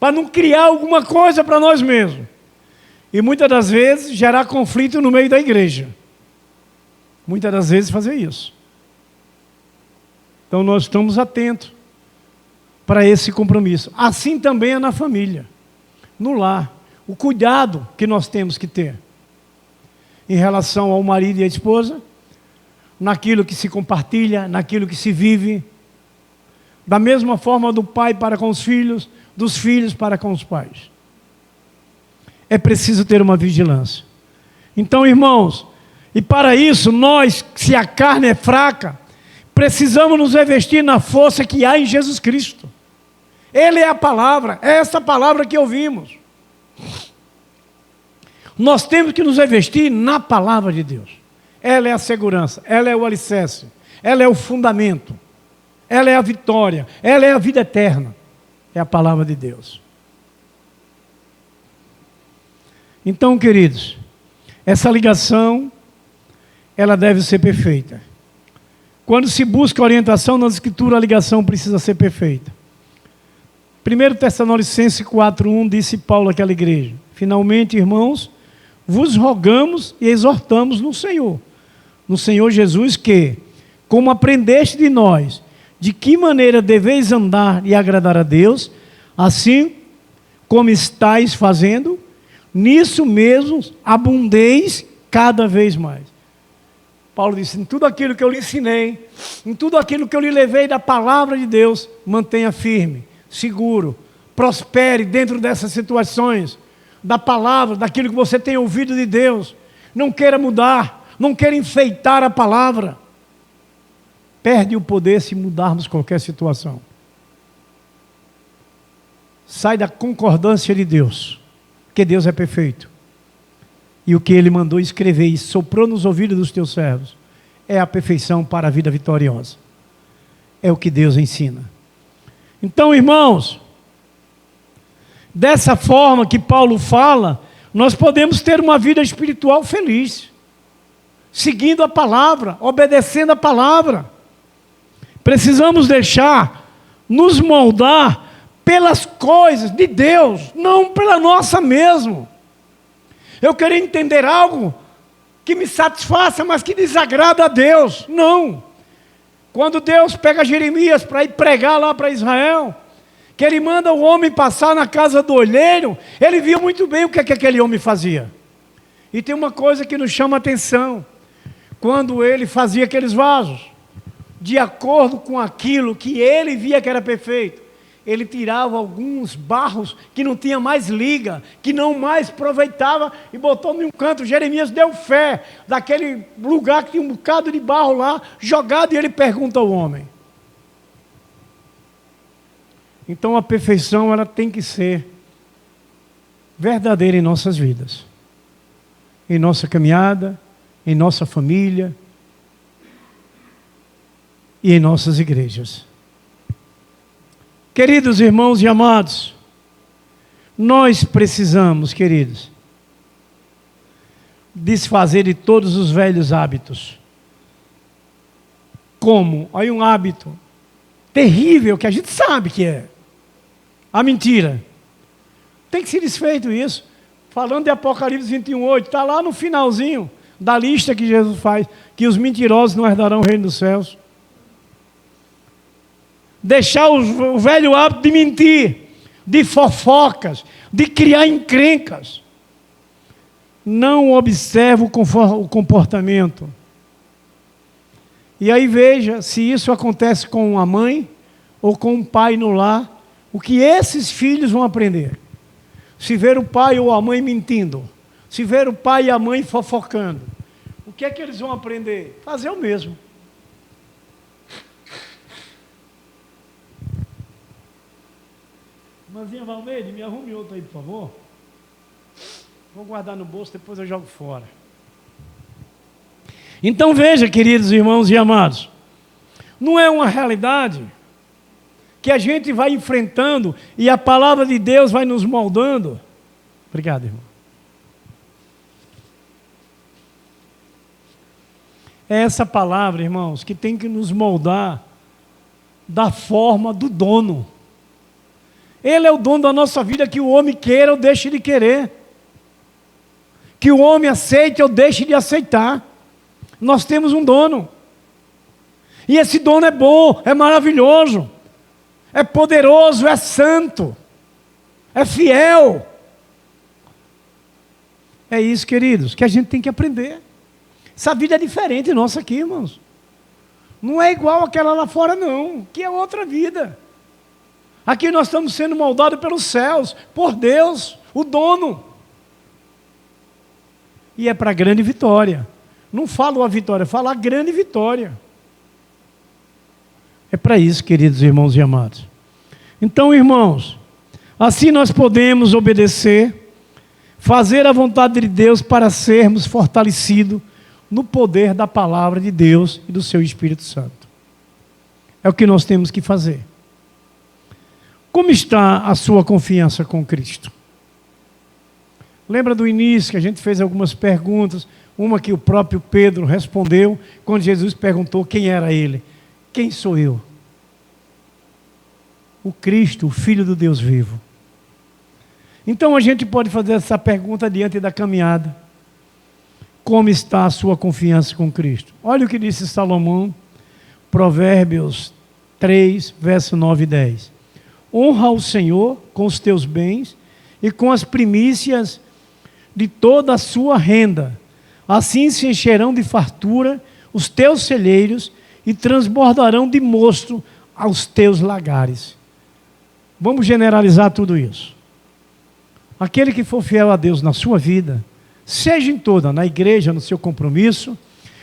para não criar alguma coisa para nós mesmos, e muitas das vezes gerar conflito no meio da igreja. Muitas das vezes fazer isso. Então nós estamos atentos para esse compromisso. Assim também é na família, no lar. O cuidado que nós temos que ter em relação ao marido e à esposa, naquilo que se compartilha, naquilo que se vive. Da mesma forma do pai para com os filhos, dos filhos para com os pais. É preciso ter uma vigilância. Então, irmãos, e para isso, nós, se a carne é fraca, precisamos nos revestir na força que há em Jesus Cristo. Ele é a palavra, é essa palavra que ouvimos. Nós temos que nos revestir na palavra de Deus. Ela é a segurança, ela é o alicerce, ela é o fundamento, ela é a vitória, ela é a vida eterna. É a palavra de Deus. Então, queridos, essa ligação, ela deve ser perfeita. Quando se busca orientação nas Escrituras, a ligação precisa ser perfeita. 1 Tessalonicenses 4:1 disse Paulo àquela igreja: finalmente, irmãos, vos rogamos e exortamos no Senhor Jesus, que, como aprendeste de nós, de que maneira deveis andar e agradar a Deus, assim como estáis fazendo, nisso mesmo abundeis cada vez mais. Paulo disse, em tudo aquilo que eu lhe ensinei, em tudo aquilo que eu lhe levei da palavra de Deus, mantenha firme, seguro, prospere dentro dessas situações, da palavra, daquilo que você tem ouvido de Deus. Não queira mudar, não queira enfeitar a palavra. Perde o poder se mudarmos qualquer situação. Sai da concordância de Deus, porque Deus é perfeito. E o que Ele mandou escrever e soprou nos ouvidos dos teus servos é a perfeição para a vida vitoriosa. É o que Deus ensina. Então, irmãos, dessa forma que Paulo fala, nós podemos ter uma vida espiritual feliz, seguindo a palavra, obedecendo a palavra. Precisamos deixar nos moldar pelas coisas de Deus, não pela nossa mesmo. Eu queria entender algo que me satisfaça, mas que desagrada a Deus. Não. Quando Deus pega Jeremias para ir pregar lá para Israel, que ele manda o homem passar na casa do olheiro, ele viu muito bem o que aquele homem fazia. E tem uma coisa que nos chama a atenção. Quando ele fazia aqueles vasos, de acordo com aquilo que ele via que era perfeito, ele tirava alguns barros que não tinha mais liga, que não mais aproveitava, e botou em um canto. Jeremias deu fé daquele lugar que tinha um bocado de barro lá, jogado, e ele pergunta ao homem. Então a perfeição, ela tem que ser verdadeira em nossas vidas, em nossa caminhada, em nossa família e em nossas igrejas. Queridos irmãos e amados, nós precisamos, queridos, desfazer de todos os velhos hábitos. Como? Aí um hábito terrível que a gente sabe que é a mentira. Tem que ser desfeito isso. Falando de Apocalipse 21:8, está lá no finalzinho da lista que Jesus faz, que os mentirosos não herdarão o reino dos céus. Deixar o velho hábito de mentir, de fofocas, de criar encrencas. Não observa o comportamento. E aí veja se isso acontece com uma mãe ou com um pai no lar, o que esses filhos vão aprender. Se ver o pai ou a mãe mentindo, se ver o pai e a mãe fofocando, o que é que eles vão aprender? Fazer o mesmo. Irmãzinha Valmeide, me arrume outro aí, por favor. Vou guardar no bolso, depois eu jogo fora. Então veja, queridos irmãos e amados, não é uma realidade que a gente vai enfrentando e a palavra de Deus vai nos moldando. Obrigado, irmão. É essa palavra, irmãos, que tem que nos moldar da forma do dono. Ele é o dono da nossa vida, que o homem queira ou deixe de querer. Que o homem aceite ou deixe de aceitar. Nós temos um dono. E esse dono é bom, é maravilhoso, é poderoso, é santo, é fiel. É isso, queridos, que a gente tem que aprender. Essa vida é diferente nossa aqui, irmãos. Não é igual aquela lá fora, não, que é outra vida. Aqui nós estamos sendo moldados pelos céus, por Deus, o dono. E é para a grande vitória. Não falo a vitória, falo a grande vitória. É para isso, queridos irmãos e amados. Então, irmãos, assim nós podemos obedecer, fazer a vontade de Deus para sermos fortalecidos no poder da palavra de Deus e do seu Espírito Santo. É o que nós temos que fazer. Como está a sua confiança com Cristo? Lembra do início que a gente fez algumas perguntas, uma que o próprio Pedro respondeu, quando Jesus perguntou quem era ele. Quem sou eu? O Cristo, o Filho do Deus vivo. Então a gente pode fazer essa pergunta diante da caminhada. Como está a sua confiança com Cristo? Olha o que disse Salomão, Provérbios 3, verso 9 e 10. Honra o Senhor com os teus bens e com as primícias de toda a sua renda. Assim se encherão de fartura os teus celeiros e transbordarão de mosto aos teus lagares. Vamos generalizar tudo isso. aquele que for fiel a Deus na sua vida, seja em toda, na igreja, no seu compromisso,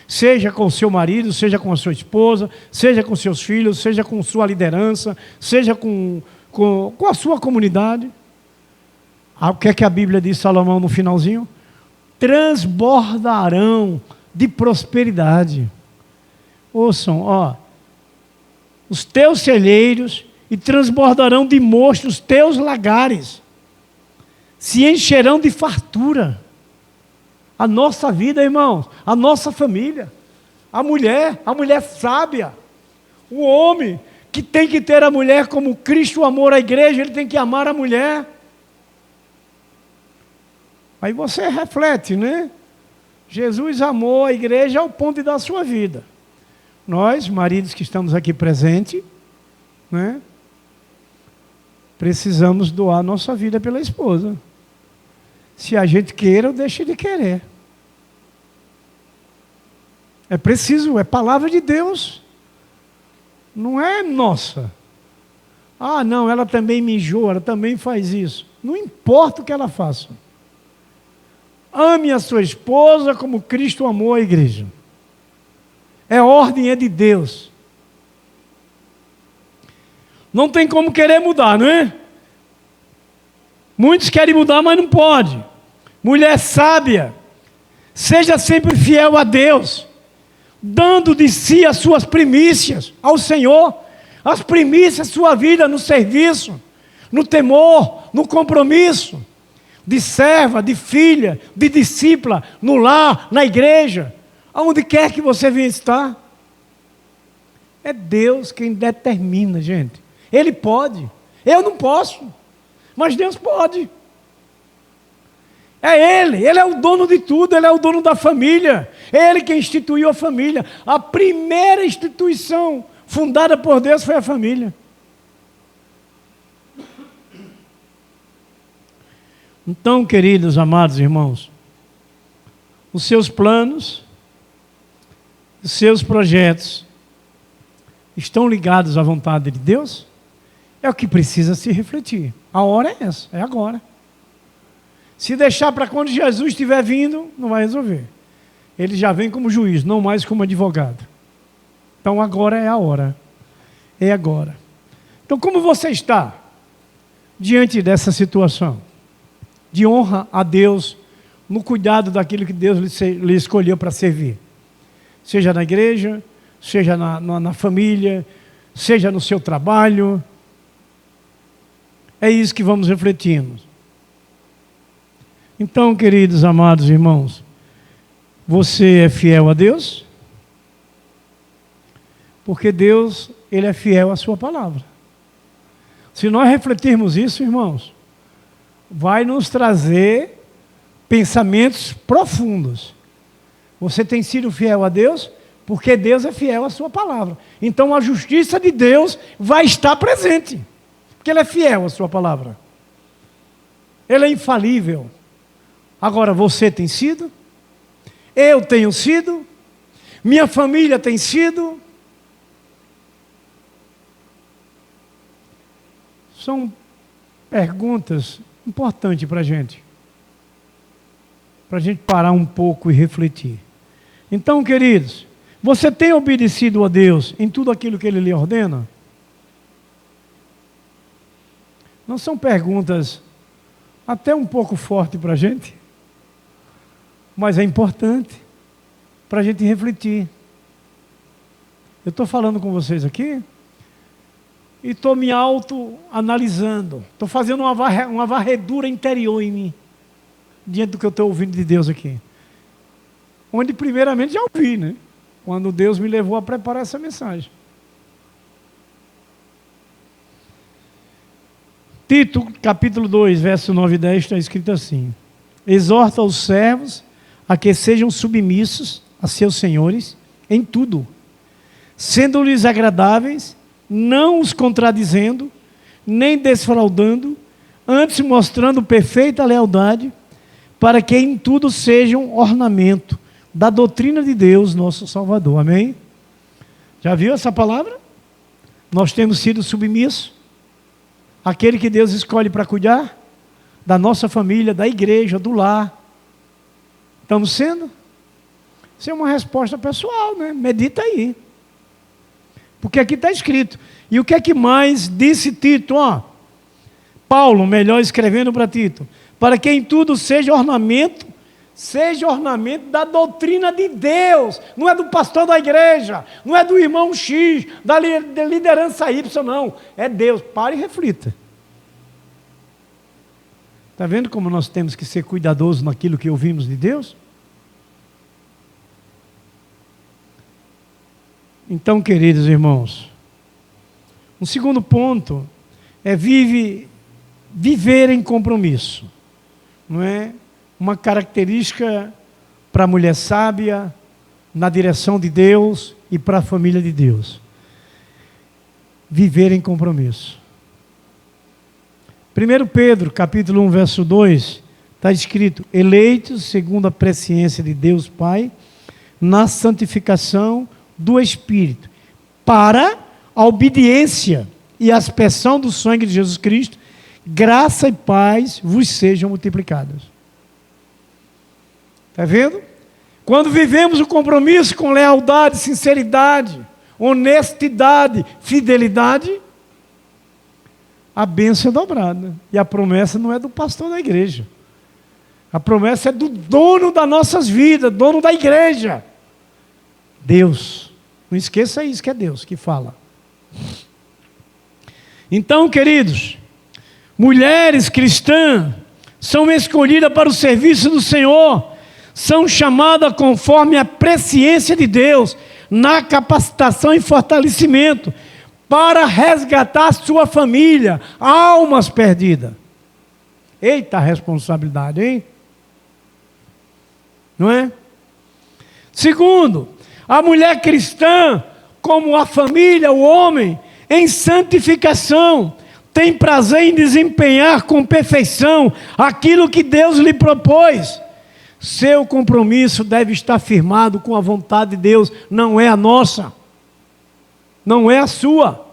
seja com o seu marido, seja com a sua esposa, seja com seus filhos, seja com sua liderança, seja com a sua comunidade. O que é que a Bíblia diz, Salomão, no finalzinho? Transbordarão de prosperidade. Ouçam, ó, os teus celeiros e transbordarão de mosto os teus lagares, se encherão de fartura. A nossa vida, irmãos, a nossa família, a mulher sábia, o homem que tem que ter a mulher como Cristo amou a igreja, ele tem que amar a mulher. Aí você reflete, né? Jesus amou a igreja ao ponto de dar a sua vida. Nós, maridos que estamos aqui presentes, né? Precisamos doar nossa vida pela esposa. Se a gente queira ou deixe de querer. É preciso, é palavra de Deus. Não é nossa. Ah, não, ela também mijou, ela também faz isso. Não importa o que ela faça. Ame a sua esposa como Cristo amou a igreja. É ordem, é de Deus. Não tem como querer mudar, não é? Muitos querem mudar, mas não pode. Mulher sábia, seja sempre fiel a Deus, dando de si as suas primícias ao Senhor, as primícias da sua vida no serviço, no temor, no compromisso, de serva, de filha, de discípula, no lar, na igreja, aonde quer que você venha estar. É Deus quem determina, gente. Ele pode, eu não posso, mas Deus pode. É Ele é o dono de tudo, Ele é o dono da família, é Ele quem instituiu a família. A primeira instituição fundada por Deus foi a família. Então, queridos, amados irmãos, os seus planos, os seus projetos estão ligados à vontade de Deus? É o que precisa se refletir. A hora é essa, é agora. Se deixar para quando Jesus estiver vindo, não vai resolver. Ele já vem como juiz, não mais como advogado. Então agora é a hora. É agora. Então como você está diante dessa situação? De honra a Deus, no cuidado daquilo que Deus lhe escolheu para servir. Seja na igreja, seja na família, seja no seu trabalho. É isso que vamos refletindo. Então, queridos, amados irmãos, você é fiel a Deus? Porque Deus, Ele é fiel à sua palavra. Se nós refletirmos isso, irmãos, vai nos trazer pensamentos profundos. Você tem sido fiel a Deus? Porque Deus é fiel à sua palavra. Então a justiça de Deus vai estar presente. Porque Ele é fiel à sua palavra. Ele é infalível. Agora você tem sido? Eu tenho sido? Minha família tem sido? São perguntas importantes para a gente. Para a gente parar um pouco e refletir. Então, queridos, você tem obedecido a Deus em tudo aquilo que Ele lhe ordena? Não são perguntas até um pouco fortes para a gente, mas é importante para a gente refletir. Eu estou falando com vocês aqui e estou me autoanalisando. Estou fazendo uma varredura interior em mim, diante do que eu estou ouvindo de Deus aqui. Onde primeiramente já ouvi, né? Quando Deus me levou a preparar essa mensagem. Tito, capítulo 2, verso 9 e 10, está escrito assim: exorta os servos a que sejam submissos a seus senhores em tudo, sendo-lhes agradáveis, não os contradizendo, nem desfraudando, antes mostrando perfeita lealdade, para que em tudo sejam ornamento da doutrina de Deus, nosso Salvador. Amém? Já viu essa palavra? Nós temos sido submissos àquele que Deus escolhe para cuidar, da nossa família, da igreja, do lar. Estamos sendo? Isso é uma resposta pessoal, né? Medita aí. Porque aqui está escrito. E o que é que mais disse Tito? Paulo, melhor escrevendo para Tito. Para que em tudo seja ornamento da doutrina de Deus. Não é do pastor da igreja, não é do irmão X, da liderança Y, não. É Deus. Pare e reflita. Está vendo como nós temos que ser cuidadosos naquilo que ouvimos de Deus? Então, queridos irmãos, um segundo ponto é viver em compromisso. Não é uma característica para a mulher sábia, na direção de Deus e para a família de Deus. Viver em compromisso. 1 Pedro, capítulo 1, verso 2, está escrito: eleitos segundo a presciência de Deus Pai, na santificação do Espírito, para a obediência e a aspersão do sangue de Jesus Cristo, graça e paz vos sejam multiplicadas. Está vendo? Quando vivemos o compromisso com lealdade, sinceridade, honestidade, fidelidade, a bênção é dobrada. E a promessa não é do pastor da igreja. A promessa é do dono das nossas vidas, dono da igreja. Deus. Não esqueça isso, que é Deus que fala. Então, queridos, mulheres cristãs são escolhidas para o serviço do Senhor, são chamadas conforme a presciência de Deus, na capacitação e fortalecimento, para resgatar sua família, almas perdidas. Eita responsabilidade, hein? Não é? Segundo, a mulher cristã, como a família, o homem, em santificação, tem prazer em desempenhar com perfeição aquilo que Deus lhe propôs. Seu compromisso deve estar firmado com a vontade de Deus, não é a nossa, não é a sua.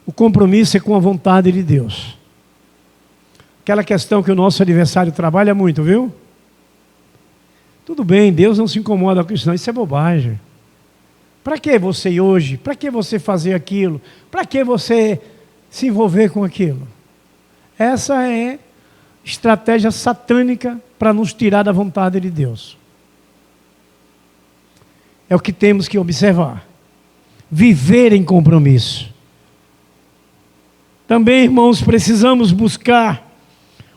O compromisso é com a vontade de Deus. Aquela questão que o nosso adversário trabalha muito, viu? Tudo bem, Deus não se incomoda com isso, não, isso é bobagem. Para que você ir hoje? Para que você fazer aquilo? Para que você se envolver com aquilo? Essa é estratégia satânica para nos tirar da vontade de Deus. É o que temos que observar. Viver em compromisso. Também, irmãos, precisamos buscar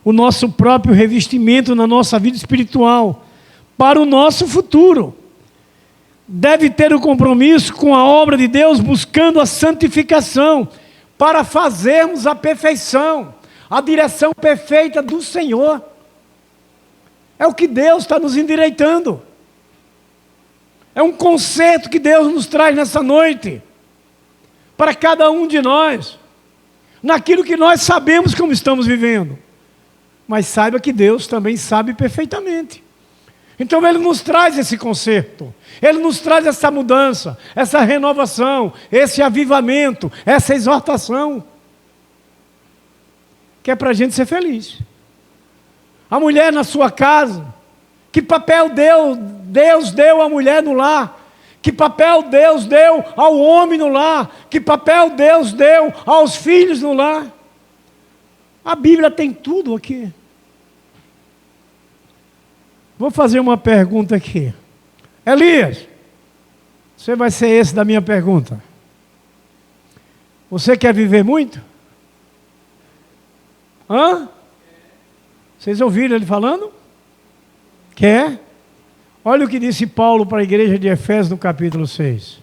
o nosso próprio revestimento na nossa vida espiritual para o nosso futuro. Deve ter o compromisso com a obra de Deus, buscando a santificação, para fazermos a perfeição, a direção perfeita do Senhor. É o que Deus está nos endireitando. É um conceito que Deus nos traz nessa noite, para cada um de nós, naquilo que nós sabemos como estamos vivendo. Mas saiba que Deus também sabe perfeitamente. Então Ele nos traz esse conserto, Ele nos traz essa mudança, essa renovação, esse avivamento, essa exortação, que é para a gente ser feliz. A mulher na sua casa, que papel Deus deu à mulher no lar? Que papel Deus deu ao homem no lar? Que papel Deus deu aos filhos no lar? A Bíblia tem tudo aqui. Vou fazer uma pergunta aqui. Elias, você vai ser esse da minha pergunta. Você quer viver muito? Vocês ouviram ele falando? Quer? Olha o que disse Paulo para a igreja de Efésios no capítulo 6.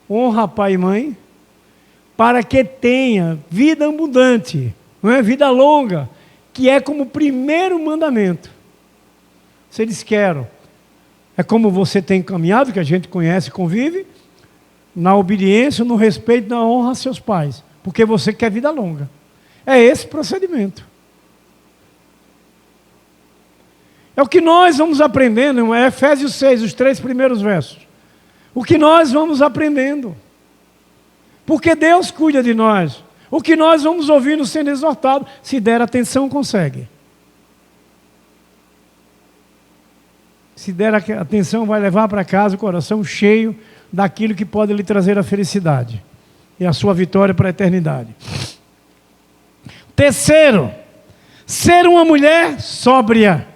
Honra pai e mãe, para que tenha vida abundante, não é? Vida longa, que é como o primeiro mandamento. Se eles querem, é como você tem caminhado, que a gente conhece e convive, na obediência, no respeito, na honra a seus pais, porque você quer vida longa. É esse procedimento. É o que nós vamos aprendendo, é Efésios 6, os 3 primeiros versos. O que nós vamos aprendendo. Porque Deus cuida de nós. O que nós vamos ouvindo sendo exortado, se der atenção, consegue. Se der atenção, vai levar para casa o coração cheio daquilo que pode lhe trazer a felicidade e a sua vitória para a eternidade. Terceiro, ser uma mulher sóbria,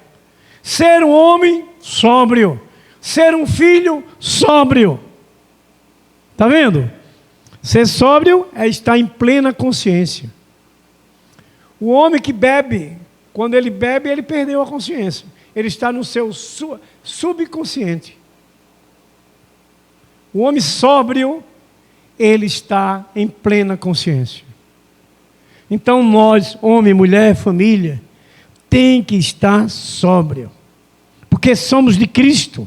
ser um homem sóbrio, ser um filho sóbrio. Está vendo? Ser sóbrio é estar em plena consciência. O homem que bebe, quando ele bebe, ele perdeu a consciência. Ele está no seu subconsciente. O homem sóbrio, ele está em plena consciência. Então nós, homem, mulher, família, tem que estar sóbrio. Porque somos de Cristo.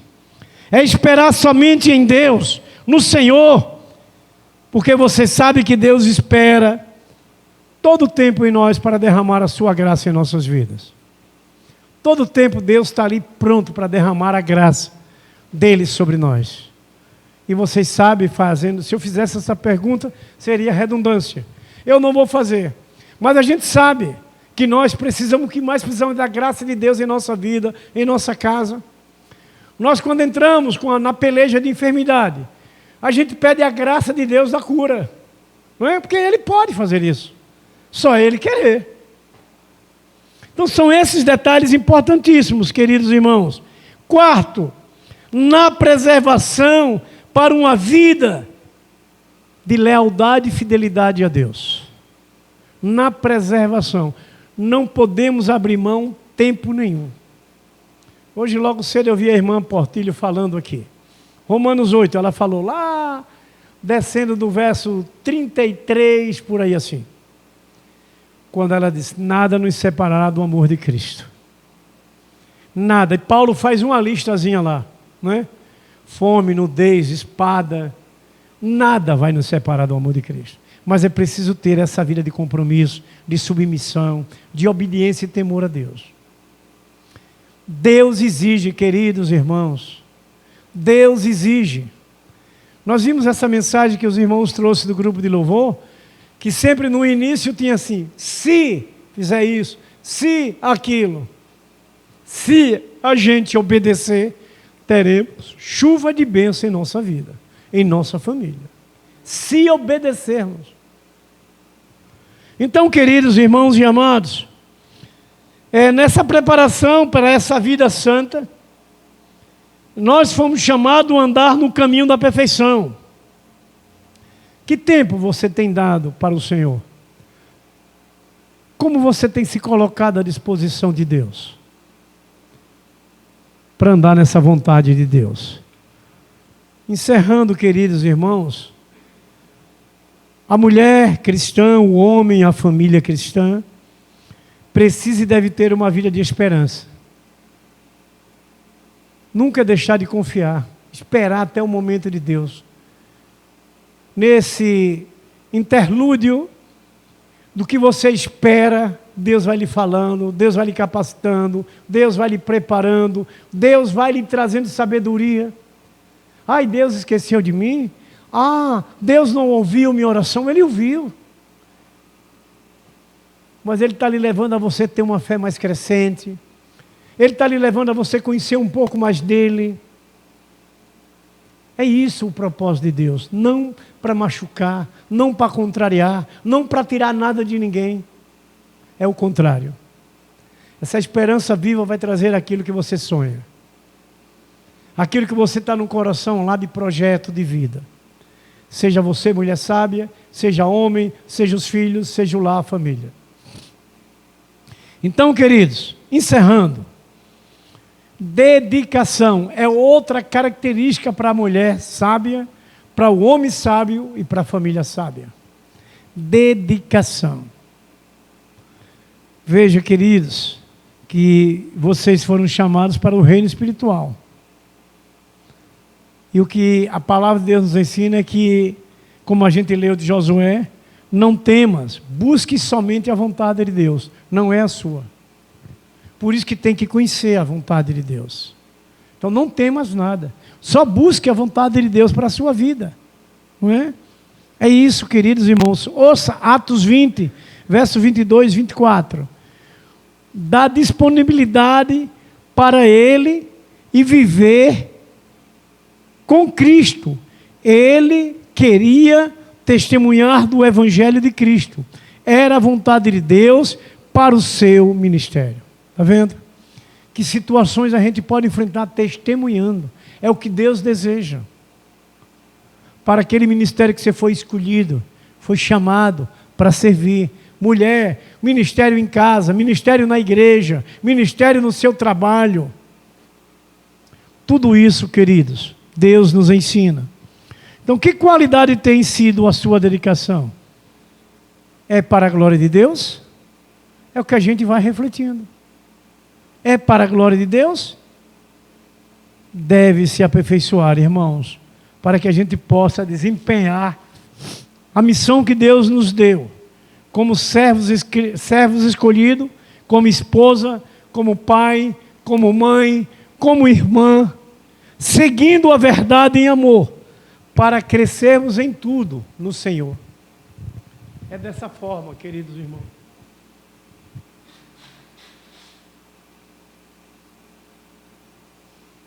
É esperar somente em Deus, no Senhor. Porque você sabe que Deus espera todo o tempo em nós para derramar a sua graça em nossas vidas. Todo o tempo Deus está ali pronto para derramar a graça dele sobre nós. E vocês sabem, se eu fizesse essa pergunta, seria redundância. Eu não vou fazer. Mas a gente sabe que nós precisamos, o que mais precisamos é da graça de Deus em nossa vida, em nossa casa. Nós, quando entramos na peleja de enfermidade, a gente pede a graça de Deus da cura. Não é? Porque Ele pode fazer isso. Só Ele querer. Então são esses detalhes importantíssimos, queridos irmãos. Quarto, na preservação para uma vida de lealdade e fidelidade a Deus. Na preservação. Não podemos abrir mão tempo nenhum. Hoje logo cedo eu vi a irmã Portilho falando aqui. Romanos 8, ela falou lá, descendo do verso 33, por aí assim. Quando ela disse, nada nos separará do amor de Cristo. Nada. E Paulo faz uma listazinha lá, não é? Fome, nudez, espada. Nada vai nos separar do amor de Cristo. Mas é preciso ter essa vida de compromisso, de submissão, de obediência e temor a Deus. Deus exige, queridos irmãos. Deus exige. Nós vimos essa mensagem que os irmãos trouxeram do grupo de louvor, que sempre no início tinha assim, se fizer isso, se aquilo, se a gente obedecer, teremos chuva de bênção em nossa vida, em nossa família. Se obedecermos. Então, queridos irmãos e amados, nessa preparação para essa vida santa, nós fomos chamados a andar no caminho da perfeição. Que tempo você tem dado para o Senhor? Como você tem se colocado à disposição de Deus? Para andar nessa vontade de Deus. Encerrando, queridos irmãos, a mulher cristã, o homem, a família cristã, precisa e deve ter uma vida de esperança. Nunca deixar de confiar, esperar até o momento de Deus. Nesse interlúdio do que você espera, Deus vai lhe falando, Deus vai lhe capacitando, Deus vai lhe preparando, Deus vai lhe trazendo sabedoria. Ai, Deus esqueceu de mim? Ah, Deus não ouviu minha oração? Ele ouviu. Mas Ele está lhe levando a você ter uma fé mais crescente. Ele está lhe levando a você conhecer um pouco mais dEle. É isso o propósito de Deus. Não para machucar, não para contrariar, não para tirar nada de ninguém. É o contrário. Essa esperança viva vai trazer aquilo que você sonha. Aquilo que você está no coração lá de projeto de vida. Seja você, mulher sábia, seja homem, seja os filhos, seja o lar, a família. Então, queridos, encerrando. Dedicação é outra característica para a mulher sábia, para o homem sábio e para a família sábia. Dedicação. Veja, queridos, que vocês foram chamados para o reino espiritual. E o que a palavra de Deus nos ensina é que, como a gente leu de Josué, não temas, busque somente a vontade de Deus, não é a sua. Por isso que tem que conhecer a vontade de Deus. Então não temas nada. Só busque a vontade de Deus para a sua vida. Não é? É isso, queridos irmãos. Ouça Atos 20, verso 22, 24. Dá disponibilidade para ele e viver com Cristo. Ele queria testemunhar do Evangelho de Cristo. Era a vontade de Deus para o seu ministério. Está vendo? Que situações a gente pode enfrentar testemunhando. É o que Deus deseja. Para aquele ministério que você foi escolhido, foi chamado para servir. Mulher, ministério em casa, ministério na igreja, ministério no seu trabalho. Tudo isso, queridos, Deus nos ensina. Então, que qualidade tem sido a sua dedicação? É para a glória de Deus? É o que a gente vai refletindo. É para a glória de Deus? Deve se aperfeiçoar, irmãos, para que a gente possa desempenhar a missão que Deus nos deu, como servos escolhidos, como esposa, como pai, como mãe, como irmã, seguindo a verdade em amor, para crescermos em tudo no Senhor. É dessa forma, queridos irmãos.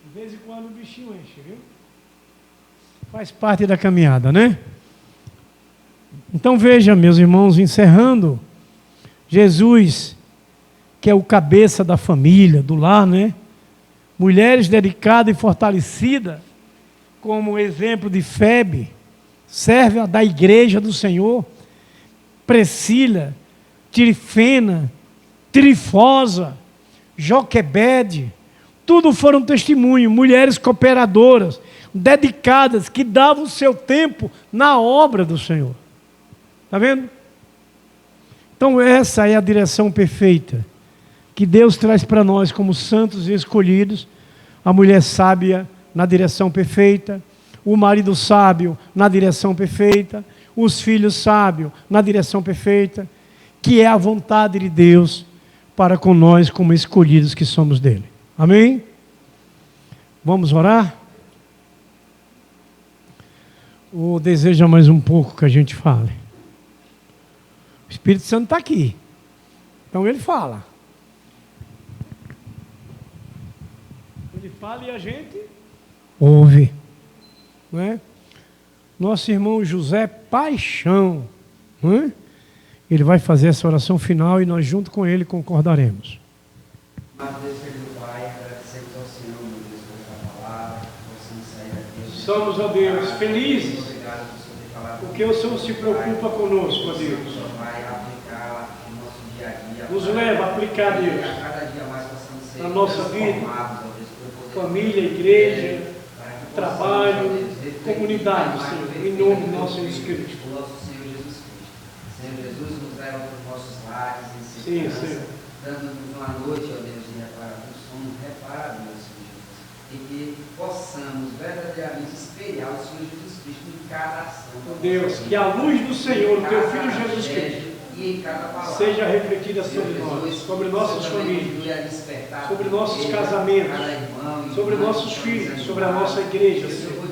De vez em quando o bichinho enche, viu? Faz parte da caminhada, né? Então veja, meus irmãos, encerrando, Jesus, que é o cabeça da família, do lar, né? Mulheres dedicadas e fortalecidas, como exemplo de Febe, serva da igreja do Senhor, Priscila, Trifena, Trifosa, Joquebede, tudo foram testemunho, mulheres cooperadoras, dedicadas, que davam o seu tempo na obra do Senhor. Está vendo? Então essa é a direção perfeita que Deus traz para nós como santos e escolhidos. A mulher sábia na direção perfeita, o marido sábio na direção perfeita, os filhos sábios na direção perfeita, que é a vontade de Deus para com nós como escolhidos que somos dele. Amém? Vamos orar? Ou deseja mais um pouco que a gente fale? O Espírito Santo está aqui. Então ele fala. Ele fala e a gente ouve. Não é? Nosso irmão José Paixão, não é? Ele vai fazer essa oração final e nós junto com ele concordaremos. Somos, ó Deus, felizes, porque o Senhor se preocupa conosco, ó Deus. Nos leva a aplicar, Deus, na nossa vida, família, igreja, trabalho, comunidade, Senhor, em nome do nosso Jesus Cristo. Senhor Jesus, nos leva para os nossos lares, Sim, Senhor. dando-nos uma noite, ó Deus, de reparação, sono reparado, meu Senhor Jesus. E que possamos verdadeiramente espelhar o Senhor Jesus Cristo em cada ação. Ó Deus, que a luz do Senhor, o teu Filho Jesus Cristo, e em cada palavra seja refletida sobre nós, sobre nossas famílias, sobre nossos casamentos, sobre nossos filhos, sobre a nossa igreja, Senhor.